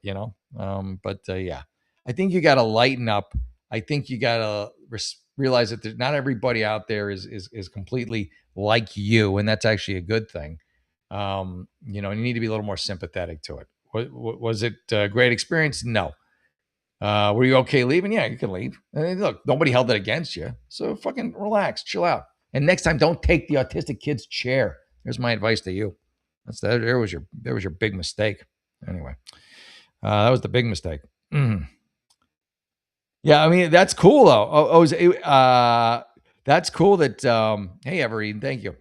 But yeah, I think you got to lighten up. I think you got to realize that not everybody out there is completely like you, and that's actually a good thing. And you need to be a little more sympathetic to it. Was it a great experience? No. Were you okay leaving? Yeah, you can leave. And look, nobody held it against you, so fucking relax, chill out. And next time, don't take the autistic kid's chair. There's my advice to you. There was your big mistake. Anyway, that was the big mistake. Yeah, I mean that's cool though. That's cool that. Hey, Everine, thank you.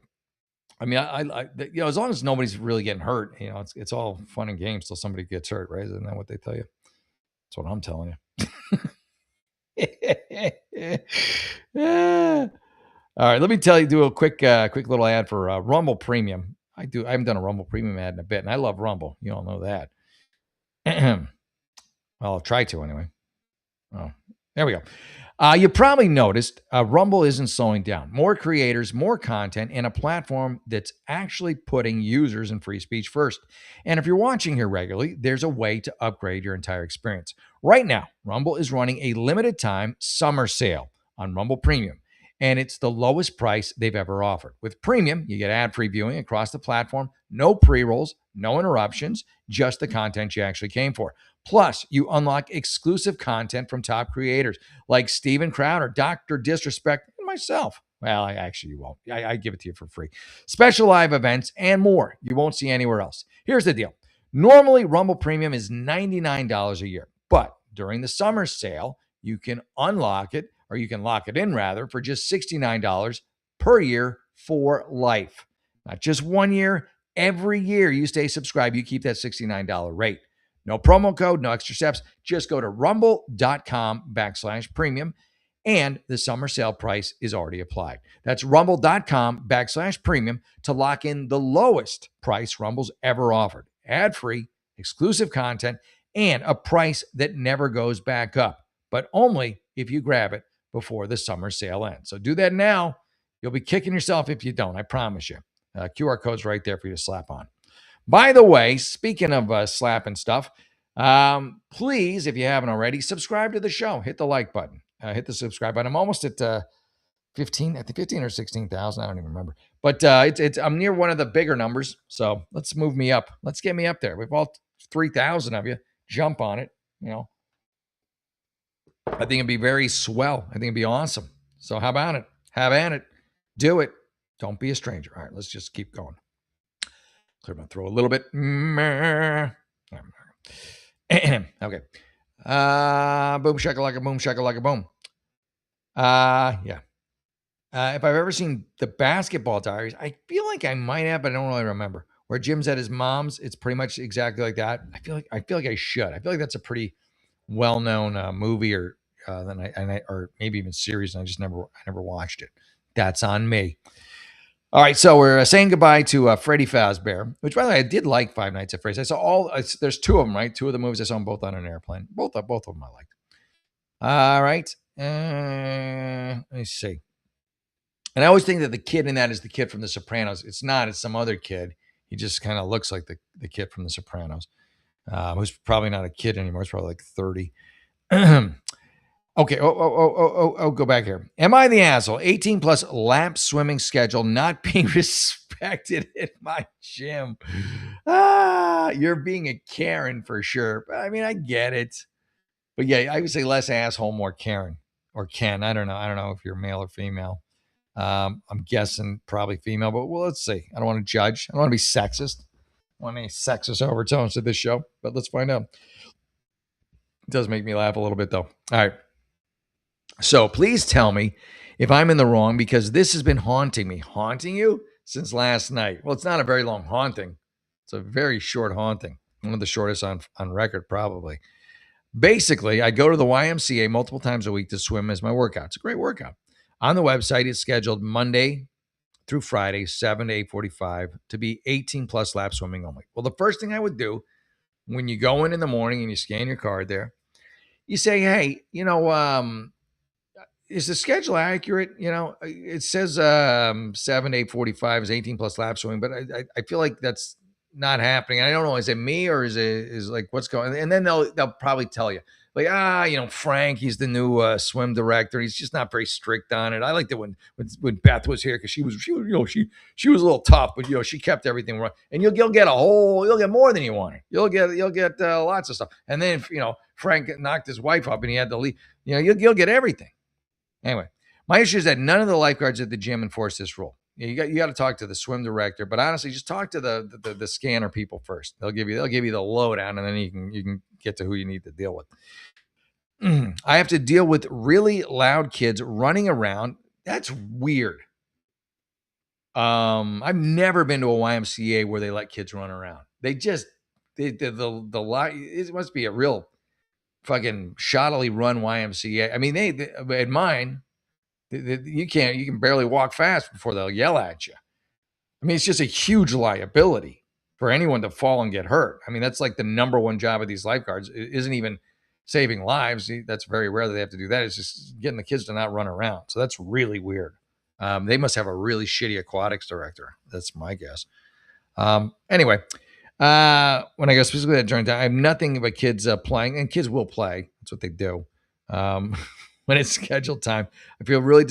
I mean, I as long as nobody's really getting hurt, it's all fun and games till somebody gets hurt, right? Isn't that what they tell you? That's what I'm telling you. All right, let me do a quick little ad for Rumble Premium. I haven't done a Rumble Premium ad in a bit, and I love Rumble. You all know that. Well, I'll try to anyway. Oh, there we go. You probably noticed Rumble isn't slowing down. More creators, more content, and a platform that's actually putting users and free speech first. And if you're watching here regularly, there's a way to upgrade your entire experience. Right now, Rumble is running a limited time summer sale on Rumble Premium, and it's the lowest price they've ever offered. With Premium, you get ad-free viewing across the platform, no pre-rolls, no interruptions, just the content you actually came for. Plus, you unlock exclusive content from top creators like Steven Crowder, Dr. Disrespect, and myself. Well, you won't. I give it to you for free. Special live events and more you won't see anywhere else. Here's the deal. Normally, Rumble Premium is $99 a year, but during the summer sale, you can unlock it, or you can lock it in rather, for just $69 per year for life. Not just 1 year, every year you stay subscribed, you keep that $69 rate. No promo code, no extra steps. Just go to rumble.com/premium, and the summer sale price is already applied. That's rumble.com/premium to lock in the lowest price Rumble's ever offered. Ad-free, exclusive content, and a price that never goes back up, but only if you grab it before the summer sale ends. So do that now. You'll be kicking yourself if you don't, I promise you. QR code's right there for you to slap on. By the way, speaking of slapping stuff, please, if you haven't already, subscribe to the show. Hit the like button. Hit the subscribe button. I'm almost at 15, I think 15 or 16,000. I don't even remember. But I'm near one of the bigger numbers. So let's move me up. Let's get me up there. We've all 3,000 of you. Jump on it. I think it'd be very swell. I think it'd be awesome. So how about it? Have at it. Do it. Don't be a stranger. All right, let's just keep going. Clear my throat a little bit. Okay. Boom shakalaka boom. Yeah. If I've ever seen the Basketball Diaries, I feel like I might have, but I don't really remember. Where Jim's at his mom's, it's pretty much exactly like that. I feel like I should. I feel like that's a pretty well-known movie, or or maybe even series, and I never watched it. That's on me. All right, so we're saying goodbye to Freddy Fazbear, which, by the way, I did like Five Nights at Freddy's. I saw there's two of them, right? Two of the movies I saw them both on an airplane. Both of them I liked. All right, let me see. And I always think that the kid in that is the kid from The Sopranos. It's not. It's some other kid. He just kind of looks like the kid from The Sopranos, who's probably not a kid anymore. He's probably like 30. Okay. Go back here. Am I the asshole? 18 plus lap swimming schedule not being respected at my gym. You're being a Karen for sure. But I mean, I get it. But yeah, I would say less asshole, more Karen or Ken. I don't know. I don't know if you're male or female. I'm guessing probably female, but well, let's see. I don't want to judge. I don't want to be sexist. I don't want any sexist overtones to this show, but let's find out. It does make me laugh a little bit, though. All right. So please tell me if I'm in the wrong, because this has been haunting me. Haunting you since last night. Well, it's not a very long haunting. It's a very short haunting. One of the shortest on record, probably. Basically, I go to the YMCA multiple times a week to swim as my workout. It's a great workout. On the website, it's scheduled Monday through Friday, 7 to 8:45, to be 18 plus lap swimming only. Well, the first thing I would do when you go in the morning and you scan your card there, you say, hey, is the schedule accurate? It says 7 to 8:45 is 18 plus lap swimming, but I feel like that's not happening. I don't know. Is it me, or is like what's going? And then they'll probably tell you, like, Frank, he's the new swim director. He's just not very strict on it. I liked it when Beth was here, because she was a little tough, but she kept everything right. And you'll get more than you wanted. You'll get lots of stuff. And then if Frank knocked his wife up and he had to leave, you'll get everything. Anyway, my issue is that none of the lifeguards at the gym enforce this rule. You got to talk to the swim director, but honestly, just talk to the scanner people first. They'll give you the lowdown, and then you can get to who you need to deal with. I have to deal with really loud kids running around. That's weird. I've never been to a YMCA where they let kids run around. It must be a real fucking shoddily run YMCA. I mean, they at mine, you can barely walk fast before they'll yell at you. I mean, it's just a huge liability for anyone to fall and get hurt. I mean, that's like the number one job of these lifeguards. It isn't even saving lives. That's very rare that they have to do that. It's just getting the kids to not run around. So that's really weird. They must have a really shitty aquatics director. That's my guess. Anyway, when I go specifically at joint time, I have nothing but kids playing, and kids will play. That's what they do. When it's scheduled time, I feel really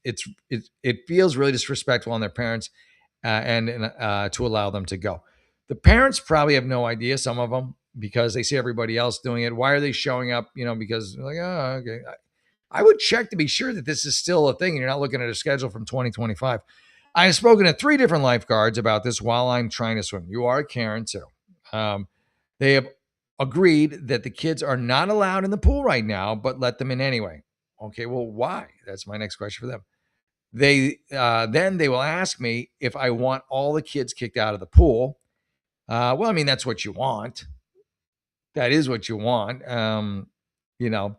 it feels really disrespectful on their parents, and to allow them to go. The parents probably have no idea, some of them, because they see everybody else doing it. Why are they showing up? Because they're like, oh, okay. I would check to be sure that this is still a thing and you're not looking at a schedule from 2025. I have spoken to 3 different lifeguards about this while I'm trying to swim. You are Karen too. They have agreed that the kids are not allowed in the pool right now, but let them in anyway. Okay, well, why? That's my next question for them. Then they will ask me if I want all the kids kicked out of the pool. Well, I mean, that's what you want. That is what you want. You know,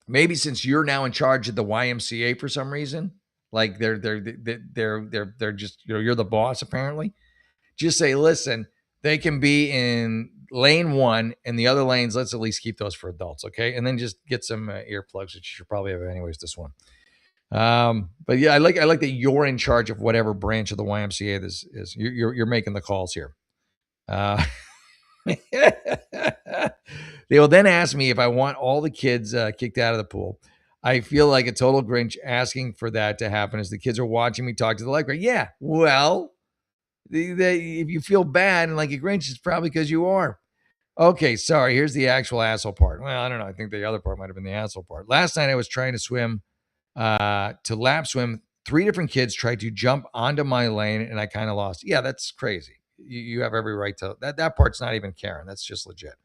maybe since you're now in charge of the YMCA for some reason, like they're just, you're the boss apparently. Just say, listen, they can be in lane 1 and the other lanes, let's at least keep those for adults, okay? And then just get some earplugs, which you should probably have anyways this one. But yeah, I like that you're in charge of whatever branch of the YMCA this is. You're making the calls here. They will then ask me if I want all the kids kicked out of the pool. I feel like a total Grinch asking for that to happen as the kids are watching me talk to the lifeguard. Yeah, well, if you feel bad and like a Grinch, it's probably because you are. Okay, sorry. Here's the actual asshole part. Well, I don't know. I think the other part might have been the asshole part. Last night I was trying to swim, to lap swim. 3 different kids tried to jump onto my lane and I kind of lost. Yeah, that's crazy. You have every right to that. That part's not even Karen. That's just legit.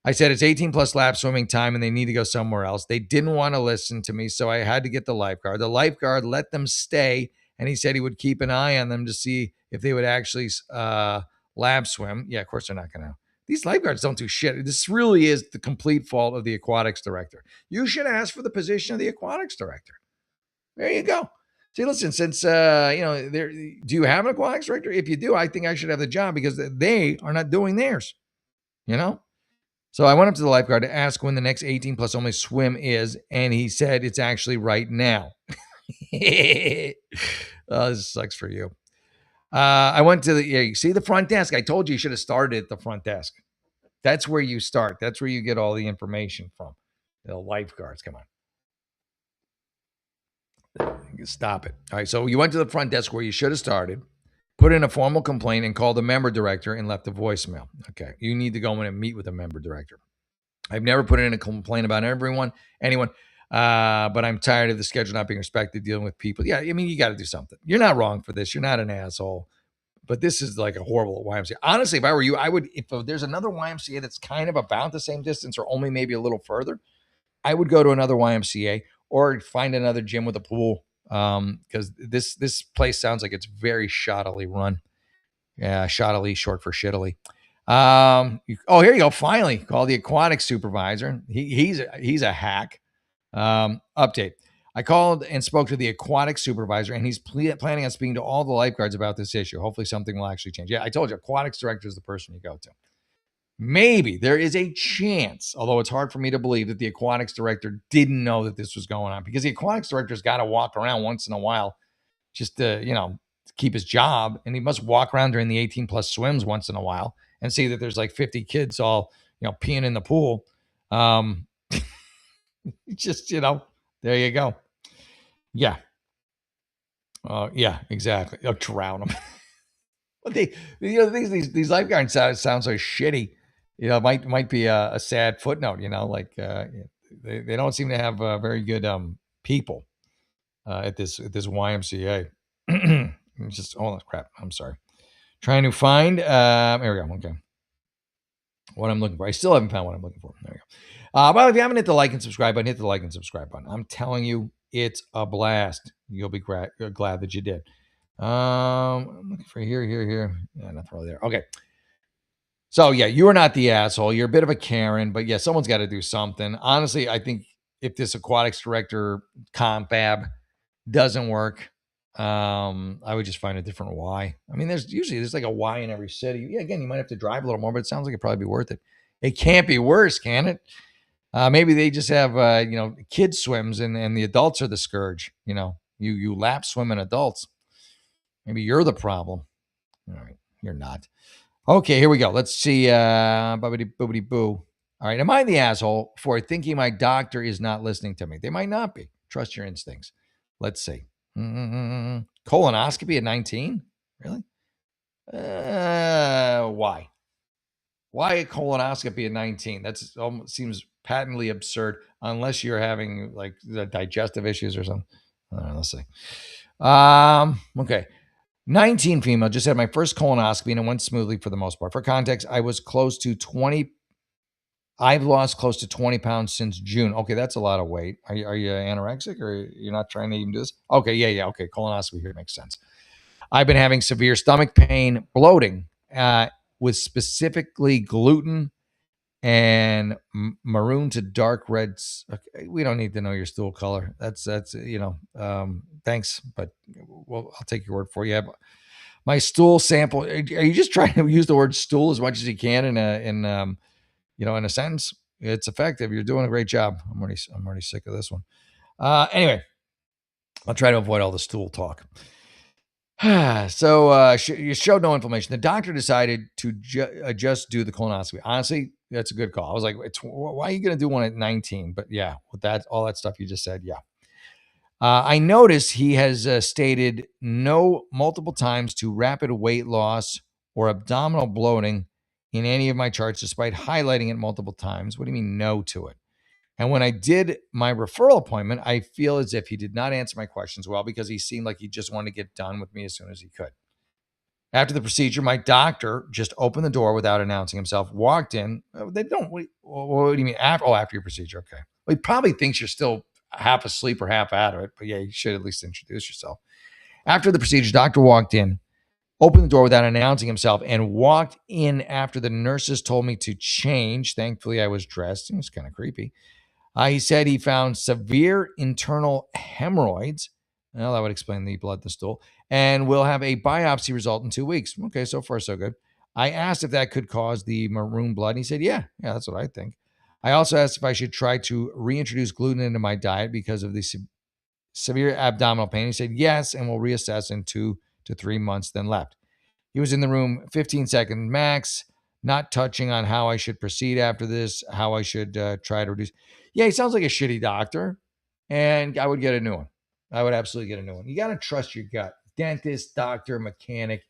I said it's 18 plus lap swimming time and they need to go somewhere else. They didn't want to listen to me, so I had to get the lifeguard. The lifeguard let them stay, and he said he would keep an eye on them to see if they would actually lap swim. Yeah, of course they're not going to. These lifeguards don't do shit. This really is the complete fault of the aquatics director. You should ask for the position of the aquatics director. There you go. See, listen, since do you have an aquatics director? If you do, I think I should have the job because they are not doing theirs. You know? So I went up to the lifeguard to ask when the next 18 plus only swim is, and he said it's actually right now. Oh, this sucks for you. I went to you see the front desk. I told you you should have started at the front desk. That's where you start. That's where you get all the information from. The lifeguards, come on. Stop it. All right, so you went to the front desk where you should have started, put in a formal complaint and called the member director and left a voicemail. Okay, you need to go in and meet with a member director. I've never put in a complaint about anyone, but I'm tired of the schedule not being respected, dealing with people. Yeah, I mean, you got to do something. You're not wrong for this. You're not an asshole, but this is like a horrible YMCA. Honestly, if I were you, I would, if there's another YMCA that's kind of about the same distance or only maybe a little further, I would go to another YMCA or find another gym with a pool. Because this place sounds like it's very shoddily run. Yeah, shoddily, short for shittily. Here you go. Finally, call the aquatic supervisor. He's a hack. Update. I called and spoke to the aquatic supervisor, and he's planning on speaking to all the lifeguards about this issue. Hopefully, something will actually change. Yeah, I told you, aquatics director is the person you go to. Maybe there is a chance, although it's hard for me to believe, that the aquatics director didn't know that this was going on because the aquatics director's got to walk around once in a while just to keep his job, and he must walk around during the 18 plus swims once in a while and see that there's like 50 kids all peeing in the pool. Just there you go. Yeah. Yeah, exactly. Drown them. But these lifeguards sound so shitty. Might be a sad footnote. They don't seem to have very good people at this YMCA. Just crap. I'm sorry. Trying to find. Here we go. Okay. What I'm looking for. I still haven't found what I'm looking for. There we go. But if you haven't hit the like and subscribe button, hit the like and subscribe button. I'm telling you, it's a blast. You'll be glad that you did. I'm looking for here. Yeah, nothing really there. Okay. So yeah, you are not the asshole. You're a bit of a Karen, but yeah, someone's got to do something. Honestly, I think if this aquatics director confab doesn't work, I would just find a different Y. I mean, there's like a Y in every city. Yeah, again, you might have to drive a little more, but it sounds like it'd probably be worth it. It can't be worse, can it? Maybe they just have kids swims and the adults are the scourge. You lap swimming adults. Maybe you're the problem. All right, you're not. Okay, here we go. Let's see. Boobity boobity boo. All right, am I the asshole for thinking my doctor is not listening to me? They might not be. Trust your instincts. Let's see. Colonoscopy at 19? Really? Why? Why a colonoscopy at 19? That almost seems patently absurd unless you're having like the digestive issues or something. Let's see. Okay. 19 female, just had my first colonoscopy and it went smoothly for the most part. For context, I've lost close to 20 pounds since June. Okay, that's a lot of weight. Are you anorexic or you're not trying to even do this? Okay, yeah. Okay, colonoscopy here makes sense. I've been having severe stomach pain, bloating, with specifically gluten and maroon to dark reds. Okay, we don't need to know your stool color. That's thanks, but I'll take your word for you. My stool sample. Are you just trying to use the word stool as much as you can in a sentence? It's effective. You're doing a great job. I'm already sick of this one. Anyway, I'll try to avoid all the stool talk. So you showed no inflammation. The doctor decided to just do the colonoscopy. Honestly, that's a good call. I was like, why are you going to do one at 19? But yeah, with all that stuff you just said, yeah. I noticed he has stated no multiple times to rapid weight loss or abdominal bloating in any of my charts, despite highlighting it multiple times. What do you mean no to it? And when I did my referral appointment, I feel as if he did not answer my questions well because he seemed like he just wanted to get done with me as soon as he could. After the procedure, my doctor just opened the door without announcing himself, walked in. They don't, what do you mean? After your procedure. Okay. Well, he probably thinks you're still half asleep or half out of it, but yeah, you should at least introduce yourself. After the procedure, doctor walked in, opened the door without announcing himself, and walked in after the nurses told me to change. Thankfully, I was dressed. It was kind of creepy. He said he found severe internal hemorrhoids. Well, that would explain the blood in the stool. And will have a biopsy result in 2 weeks. Okay, so far so good. I asked if that could cause the maroon blood. And he said, yeah, that's what I think. I also asked if I should try to reintroduce gluten into my diet because of the severe abdominal pain. He said, yes, and we'll reassess in 2 to 3 months, then left. He was in the room 15 seconds max, not touching on how I should proceed after this, how I should try to reduce. Yeah, he sounds like a shitty doctor, and I would get a new one. I would absolutely get a new one. You got to trust your gut. Dentist, doctor, mechanic.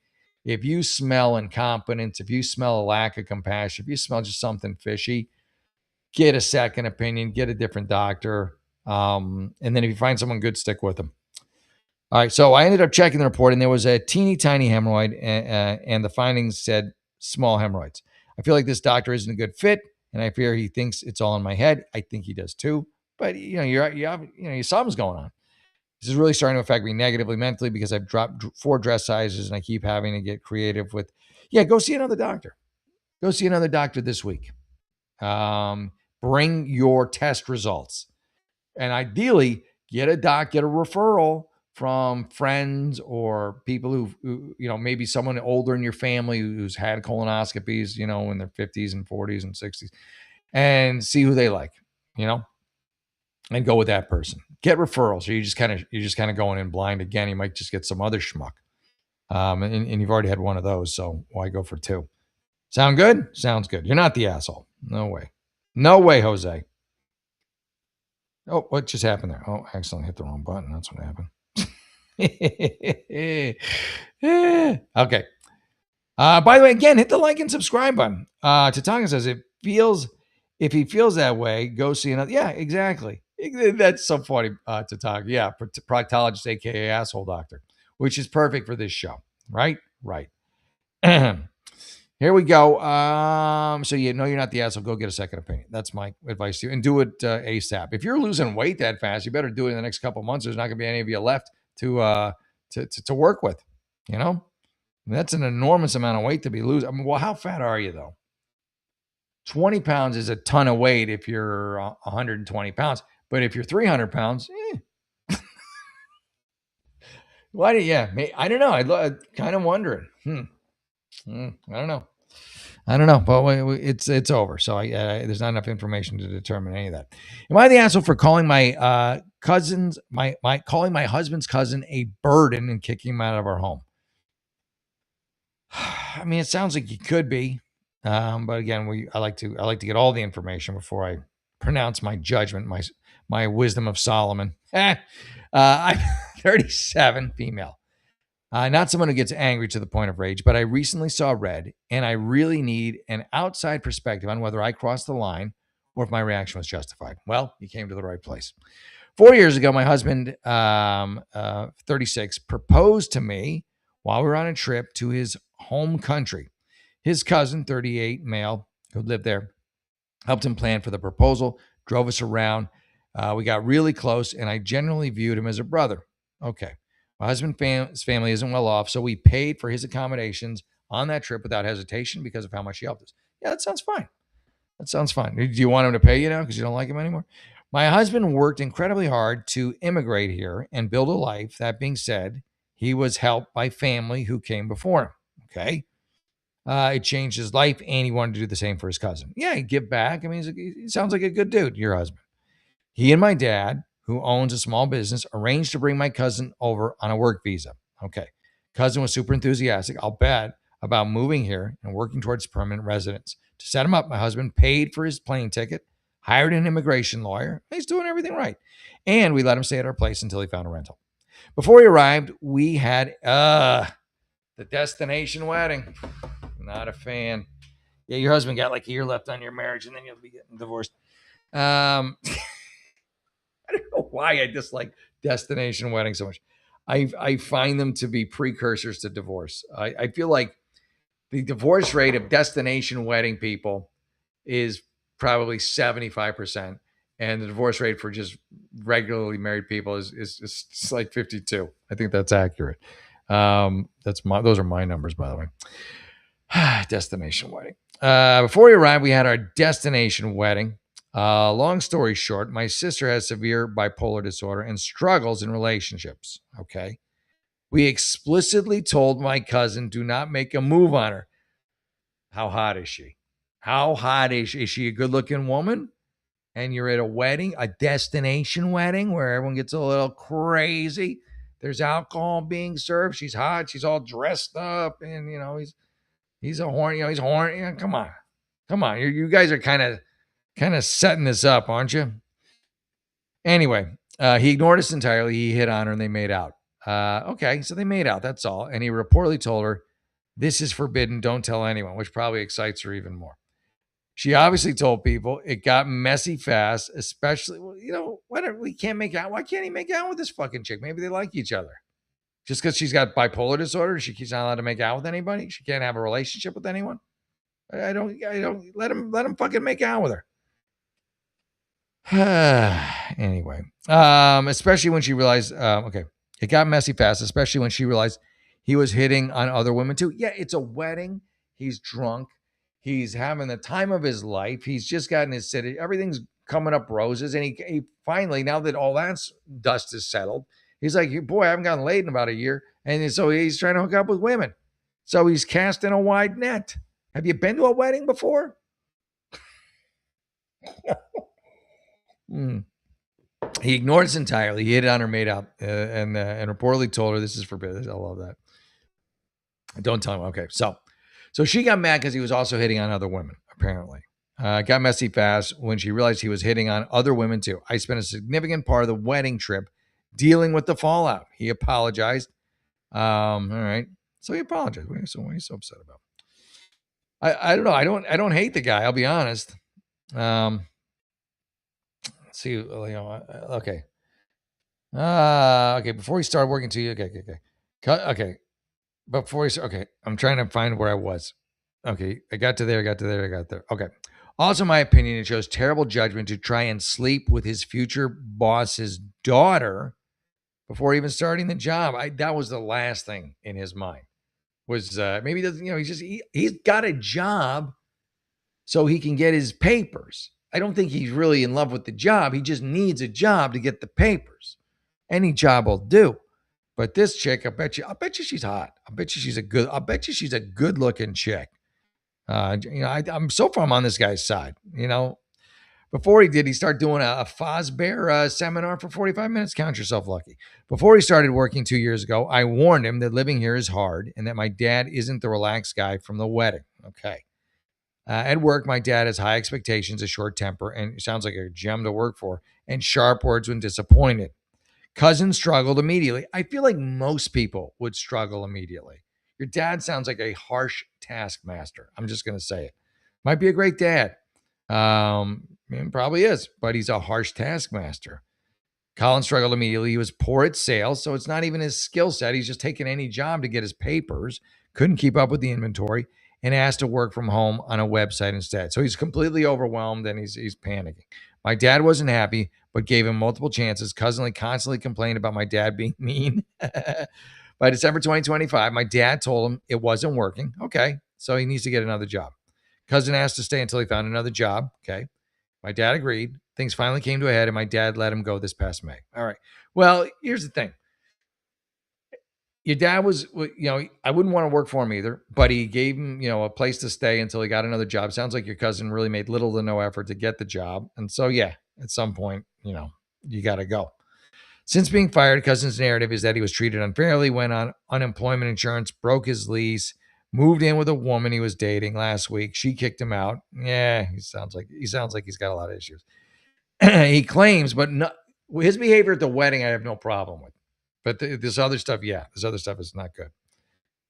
If you smell incompetence, if you smell a lack of compassion, if you smell just something fishy, get a second opinion, get a different doctor. And then if you find someone good, stick with them. All right, so I ended up checking the report, and there was a teeny tiny hemorrhoid, and the findings said small hemorrhoids. I feel like this doctor isn't a good fit, and I fear he thinks it's all in my head. I think he does too, but something's going on. This is really starting to affect me negatively mentally because I've dropped 4 dress sizes, and I keep having to get creative with. Yeah, go see another doctor. Go see another doctor this week. Bring your test results, and ideally get a referral from friends or people who maybe someone older in your family who's had colonoscopies, in their 50s and 40s and 60s, and see who they like, and go with that person. Get referrals, or you're just kind of going in blind again. You might just get some other schmuck, and you've already had one of those, so why go for 2? Sound good? Sounds good. You're not the asshole. No way. No way, Jose. Oh, what just happened there? Oh, I accidentally hit the wrong button. That's what happened. Okay. By the way, again, hit the like and subscribe button. Tatanga says if he feels that way, go see another. Yeah, exactly. That's so funny, Tatanga. Yeah, proctologist, aka asshole doctor, which is perfect for this show. Right. Here we go. So you're not the asshole. Go get a second opinion. That's my advice to you, and do it ASAP. If you're losing weight that fast, you better do it in the next couple of months. There's not going to be any of you left to work with. That's an enormous amount of weight to be losing. I mean, well, how fat are you though? 20 pounds is a ton of weight if you're 120 pounds, but if you're 300 pounds, why? I don't know. I'm kind of wondering. I don't know, but it's over. So there's not enough information to determine any of that. Am I the asshole for calling my cousins, calling my husband's cousin a burden and kicking him out of our home? I mean, it sounds like you could be, but again, I like to get all the information before I pronounce my judgment, my wisdom of Solomon. I'm 37, female. Not someone who gets angry to the point of rage, but I recently saw red, and I really need an outside perspective on whether I crossed the line or if my reaction was justified. Well, you came to the right place. 4 years ago, my husband, 36, proposed to me while we were on a trip to his home country. His cousin, 38, male, who lived there, helped him plan for the proposal, drove us around. We got really close, and I generally viewed him as a brother. Okay. My husband's family isn't well off, so we paid for his accommodations on that trip without hesitation because of how much he helped us. Yeah, that sounds fine. That sounds fine. Do you want him to pay you now because you don't like him anymore? My husband worked incredibly hard to immigrate here and build a life. That being said, he was helped by family who came before him. Okay. It changed his life, and he wanted to do the same for his cousin. Yeah, he'd give back. I mean, he sounds like a good dude, your husband. He and my dad, who owns a small business, arranged to bring my cousin over on a work visa. Okay. Cousin was super enthusiastic, I'll bet, about moving here and working towards permanent residence. To set him up, my husband paid for his plane ticket, hired an immigration lawyer. He's doing everything right. And we let him stay at our place until he found a rental. Before he arrived, we had the destination wedding. Not a fan. Yeah, your husband got like a year left on your marriage, and then you'll be getting divorced. I don't know why I dislike destination weddings so much. I find them to be precursors to divorce. I feel like the divorce rate of destination wedding people is probably 75%. And the divorce rate for just regularly married people is like 52. I think that's accurate. Those are my numbers, by the way. Destination wedding. Before we arrived, we had our destination wedding. Long story short, my sister has severe bipolar disorder and struggles in relationships. Okay. We explicitly told my cousin, do not make a move on her. How hot is she? How hot is she? Is she a good looking woman? And you're at a wedding, a destination wedding where everyone gets a little crazy. There's alcohol being served. She's hot. She's all dressed up. And, he's a horny, he's horny. Come on. Come on. You guys are kind of setting this up, aren't you? Anyway, he ignored us entirely. He hit on her and they made out. Okay, so they made out. That's all. And he reportedly told her, this is forbidden. Don't tell anyone, which probably excites her even more. She obviously told people. It got messy fast, especially, whatever. We can't make out. Why can't he make out with this fucking chick? Maybe they like each other. Just because she's got bipolar disorder, she's not allowed to make out with anybody. She can't have a relationship with anyone. I don't let him fucking make out with her. Anyway, especially when she realized, okay, it got messy fast, especially when she realized he was hitting on other women too. Yeah, it's a wedding. He's drunk. He's having the time of his life. He's just gotten his city. Everything's coming up roses. And he finally, now that all that dust is settled, he's like, boy, I haven't gotten laid in about a year. And so he's trying to hook up with women. So he's casting a wide net. Have you been to a wedding before? He ignored us entirely. He hit it on her, made out, and reportedly told her this is forbidden. I love that. Don't tell him. Okay, so she got mad because he was also hitting on other women, apparently. Got messy fast when she realized he was hitting on other women too. I spent a significant part of the wedding trip dealing with the fallout. He apologized. All right. So he apologized. What are you so upset about? I don't know. I don't hate the guy. I'll be honest. Let's see. Okay. Okay. Before he started working to you. Okay. Okay. Before he started. Okay. I'm trying to find where I was. Okay. I got there. Okay. Also, my opinion, it shows terrible judgment to try and sleep with his future boss's daughter before even starting the job. That was the last thing in his mind. Was maybe he doesn't, he's got a job so he can get his papers. I don't think he's really in love with the job. He just needs a job to get the papers. Any job will do. But this chick, I bet you she's hot. I bet you she's a good looking chick. I'm so far I'm on this guy's side. Before he started doing a Fosbear seminar for 45 minutes. Count yourself lucky. Before he started working 2 years ago, I warned him that living here is hard and that my dad isn't the relaxed guy from the wedding. Okay. At work, my dad has high expectations, a short temper, and sounds like a gem to work for, and sharp words when disappointed. Cousin struggled immediately. I feel like most people would struggle immediately. Your dad sounds like a harsh taskmaster. I'm just going to say it. Might be a great dad. Probably is, but he's a harsh taskmaster. Colin struggled immediately. He was poor at sales, so it's not even his skill set. He's just taking any job to get his papers, couldn't keep up with the inventory, and asked to work from home on a website instead. So he's completely overwhelmed and he's panicking. My dad wasn't happy, but gave him multiple chances. Cousin constantly complained about my dad being mean. By December 2025, my dad told him it wasn't working. Okay, so he needs to get another job. Cousin asked to stay until he found another job. Okay. My dad agreed. Things finally came to a head, and my dad let him go this past May. All right. Well, here's the thing. Your dad was, I wouldn't want to work for him either, but he gave him, a place to stay until he got another job. Sounds like your cousin really made little to no effort to get the job. And so, yeah, at some point, you got to go. Since being fired, cousin's narrative is that he was treated unfairly, went on unemployment insurance, broke his lease, moved in with a woman he was dating last week. She kicked him out. Yeah, he sounds like he's got a lot of issues. He claims, but no, his behavior at the wedding, I have no problem with. But this other stuff, this other stuff is not good.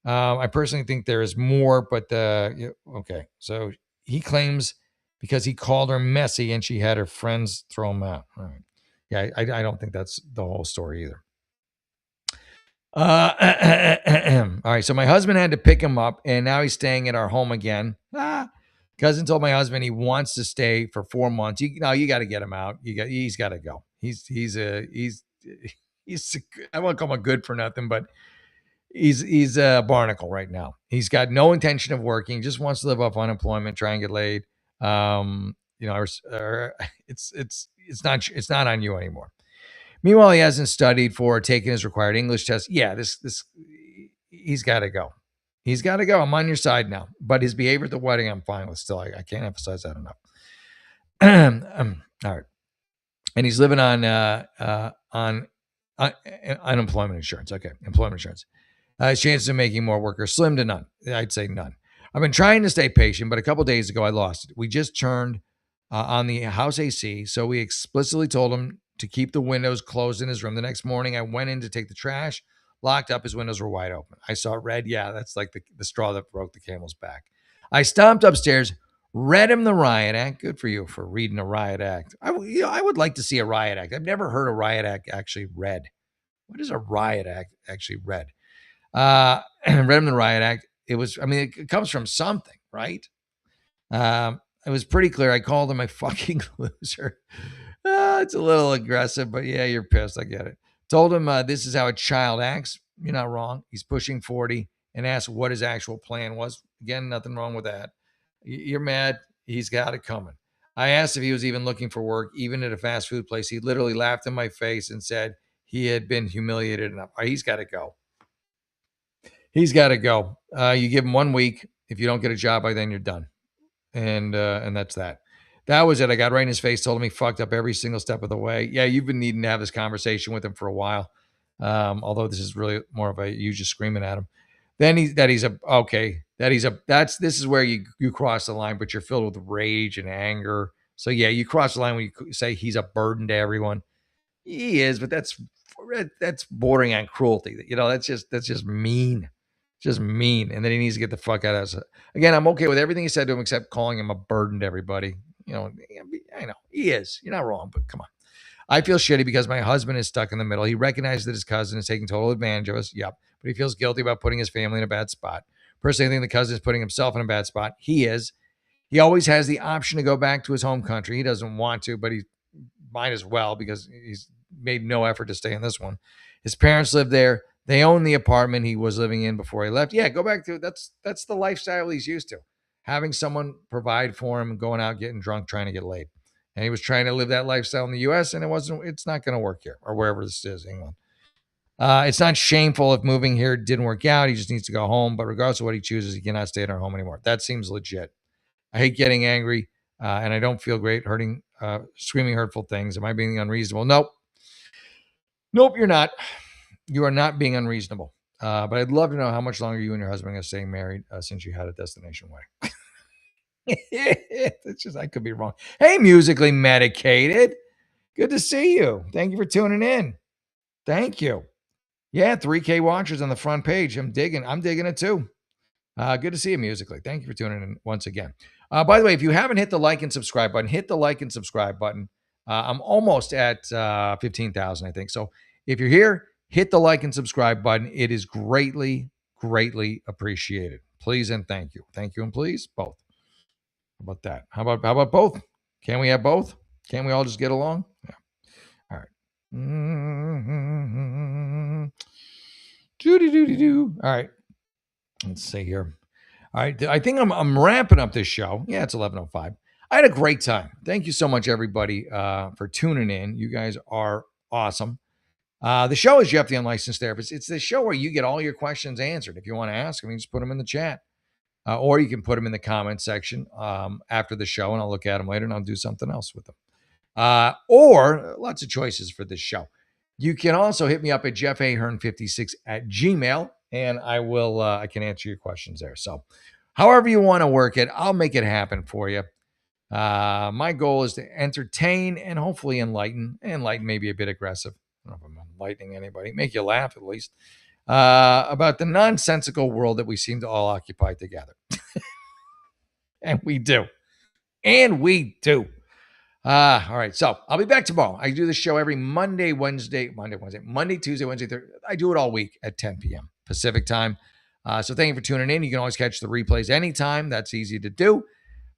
I personally think there is more, but okay. So he claims because he called her messy and she had her friends throw him out. All right. Yeah, I don't think that's the whole story either. All right. So my husband had to pick him up, and now he's staying at our home again. Cousin told my husband he wants to stay for 4 months. You got to get him out. He's got to go. He's I won't call him a good for nothing, but he's a barnacle right now. He's got no intention of working. Just wants to live off unemployment, try and get laid. It's not on you anymore. Meanwhile, he hasn't studied for taking his required English test. Yeah, he's got to go. He's got to go. I'm on your side now. But his behavior at the wedding, I'm fine with still. I can't emphasize that enough. All right. And he's living on unemployment insurance. Okay, employment insurance. His chances of making more work are slim to none. I'd say none. I've been trying to stay patient, but a couple days ago I lost it. We just turned on the house AC, so we explicitly told him to keep the windows closed in his room. The next morning, I went in to take the trash, locked up. His windows were wide open. I saw red. Yeah, that's like the straw that broke the camel's back. I stomped upstairs, read him the riot act. Good for you for reading a riot act. I would like to see a riot act. I've never heard a riot act actually read. What is a riot act actually read? Read him the riot act. It comes from something, right? It was pretty clear. I called him a fucking loser. It's a little aggressive, but yeah, you're pissed. I get it. Told him this is how a child acts. You're not wrong. He's pushing 40 and asked what his actual plan was. Again, nothing wrong with that. You're mad. He's got it coming. I asked if he was even looking for work, even at a fast food place. He literally laughed in my face and said he had been humiliated enough. He's got to go. He's got to go. You give him 1 week. If you don't get a job by then, you're done. And that's that. That was it. I got right in his face, told him he fucked up every single step of the way. Yeah, you've been needing to have this conversation with him for a while. Although this is really more of you just screaming at him. Then this is where you cross the line, but you're filled with rage and anger. So yeah, you cross the line when you say he's a burden to everyone. He is, but that's bordering on cruelty. That's just mean. Just mean. And then he needs to get the fuck out of us. Again, I'm okay with everything he said to him except calling him a burden to everybody. I know he is. You're not wrong, but come on. I feel shitty because my husband is stuck in the middle. He recognizes that his cousin is taking total advantage of us. Yep. But he feels guilty about putting his family in a bad spot. Personally, I think the cousin is putting himself in a bad spot. He is. He always has the option to go back to his home country. He doesn't want to, but he might as well because he's made no effort to stay in this one. His parents live there. They own the apartment he was living in before he left. Yeah, go back to that's the lifestyle he's used to. Having someone provide for him, going out, getting drunk, trying to get laid. And he was trying to live that lifestyle in the US, and it's not going to work here or wherever this is, England. It's not shameful if moving here didn't work out. He just needs to go home. But regardless of what he chooses, he cannot stay in our home anymore. That seems legit. I hate getting angry, and I don't feel great screaming hurtful things. Am I being unreasonable? Nope, you're not. You are not being unreasonable. But I'd love to know how much longer you and your husband are going to stay married since you had a destination wedding. It's just, I could be wrong. Hey, musically medicated. Good to see you. Thank you for tuning in. Thank you. Yeah, 3K watchers on the front page. I'm digging it too. Good to see you musically. Thank you for tuning in once again. By the way, if you haven't hit the like and subscribe button, hit the like and subscribe button. I'm almost at 15,000, I think. So if you're here, hit the like and subscribe button. It is greatly, greatly appreciated. Please and thank you. Thank you and please, both. How about that? How about both? Can we have both? Can't we all just get along? Yeah. All right. All right. Let's see here. All right. I think I'm ramping up this show. Yeah, it's 11:05. I had a great time. Thank you so much, everybody, for tuning in. You guys are awesome. The show is Jeff the Unlicensed Therapist. It's the show where you get all your questions answered. If you want to ask them, you just put them in the chat. Or you can put them in the comment section after the show, and I'll look at them later and I'll do something else with them. Or lots of choices for this show. You can also hit me up at jeffahern56 at Gmail, and I can answer your questions there. So however you want to work it, I'll make it happen for you. My goal is to entertain and hopefully enlighten. Enlighten may be a bit aggressive. I don't know if I'm enlightening anybody. Make you laugh at least. About the nonsensical world that we seem to all occupy together. And we do. And we do. All right. So I'll be back tomorrow. I do the show every Monday, Tuesday, Wednesday, Thursday. I do it all week at 10 p.m. Pacific time. So thank you for tuning in. You can always catch the replays anytime. That's easy to do. I'm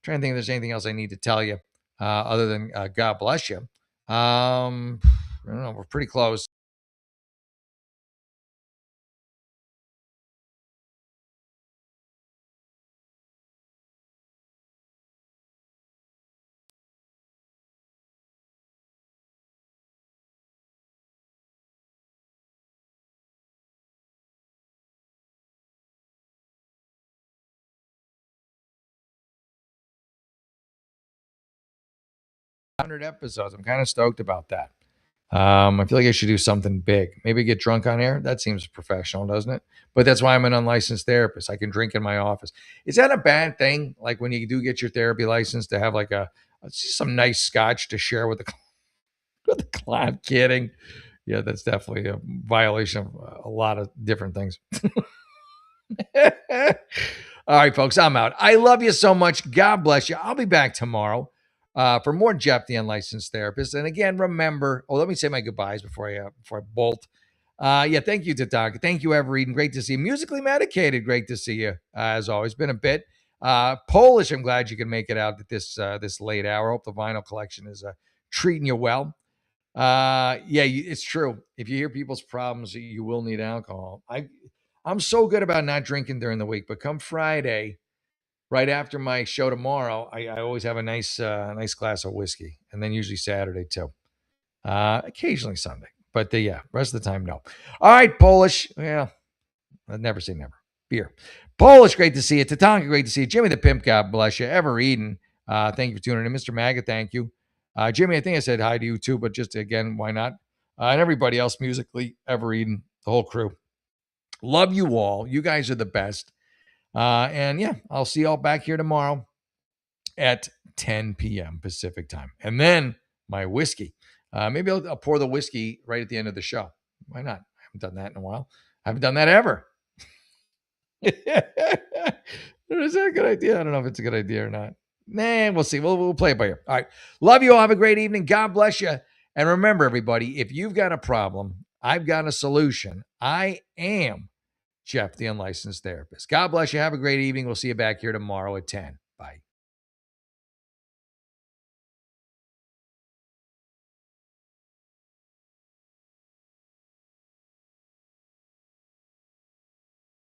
trying to think if there's anything else I need to tell you other than God bless you. I don't know. We're pretty close. Episodes. I'm kind of stoked about that. I feel like I should do something big. Maybe get drunk on air. That seems professional, doesn't it? But that's why I'm an unlicensed therapist. I can drink in my office. Is that a bad thing? Like when you do get your therapy license to have like some nice scotch to share with the with the client? I'm kidding. Yeah, that's definitely a violation of a lot of different things. All right, folks, I'm out. I love you so much. God bless you. I'll be back tomorrow for more Jeff the Unlicensed Therapist. And again, remember, let me say my goodbyes before I bolt. Thank you, Tatanka. Thank you, Evereden. Great to see you. Musically Medicated. Great to see you, as always. Been a bit. Polish, I'm glad you can make it out at this late hour. Hope the vinyl collection is treating you well. It's true. If you hear people's problems, you will need alcohol. I'm so good about not drinking during the week, but come Friday, right after my show tomorrow, I always have a nice glass of whiskey, and then usually Saturday too. Occasionally Sunday, but rest of the time no. All right, Polish. Yeah, I'd never say never. Beer. Polish, great to see you. Tatanka, great to see you. Jimmy the Pimp, God bless you. Evereden, thank you for tuning in. Mr. Maga, thank you. Jimmy, I think I said hi to you too, but just again, why not? And everybody else musically, Evereden, the whole crew. Love you all. You guys are the best. I'll see y'all back here tomorrow at 10 p.m. Pacific time. And then my whiskey. Maybe I'll pour the whiskey right at the end of the show. Why not? I haven't done that in a while. I haven't done that ever. Is that a good idea? I don't know if it's a good idea or not. Nah, we'll see. We'll play it by ear. All right. Love you all. Have a great evening. God bless you. And remember, everybody, if you've got a problem, I've got a solution. I am Jeff, the Unlicensed Therapist. God bless you. Have a great evening. We'll see you back here tomorrow at 10.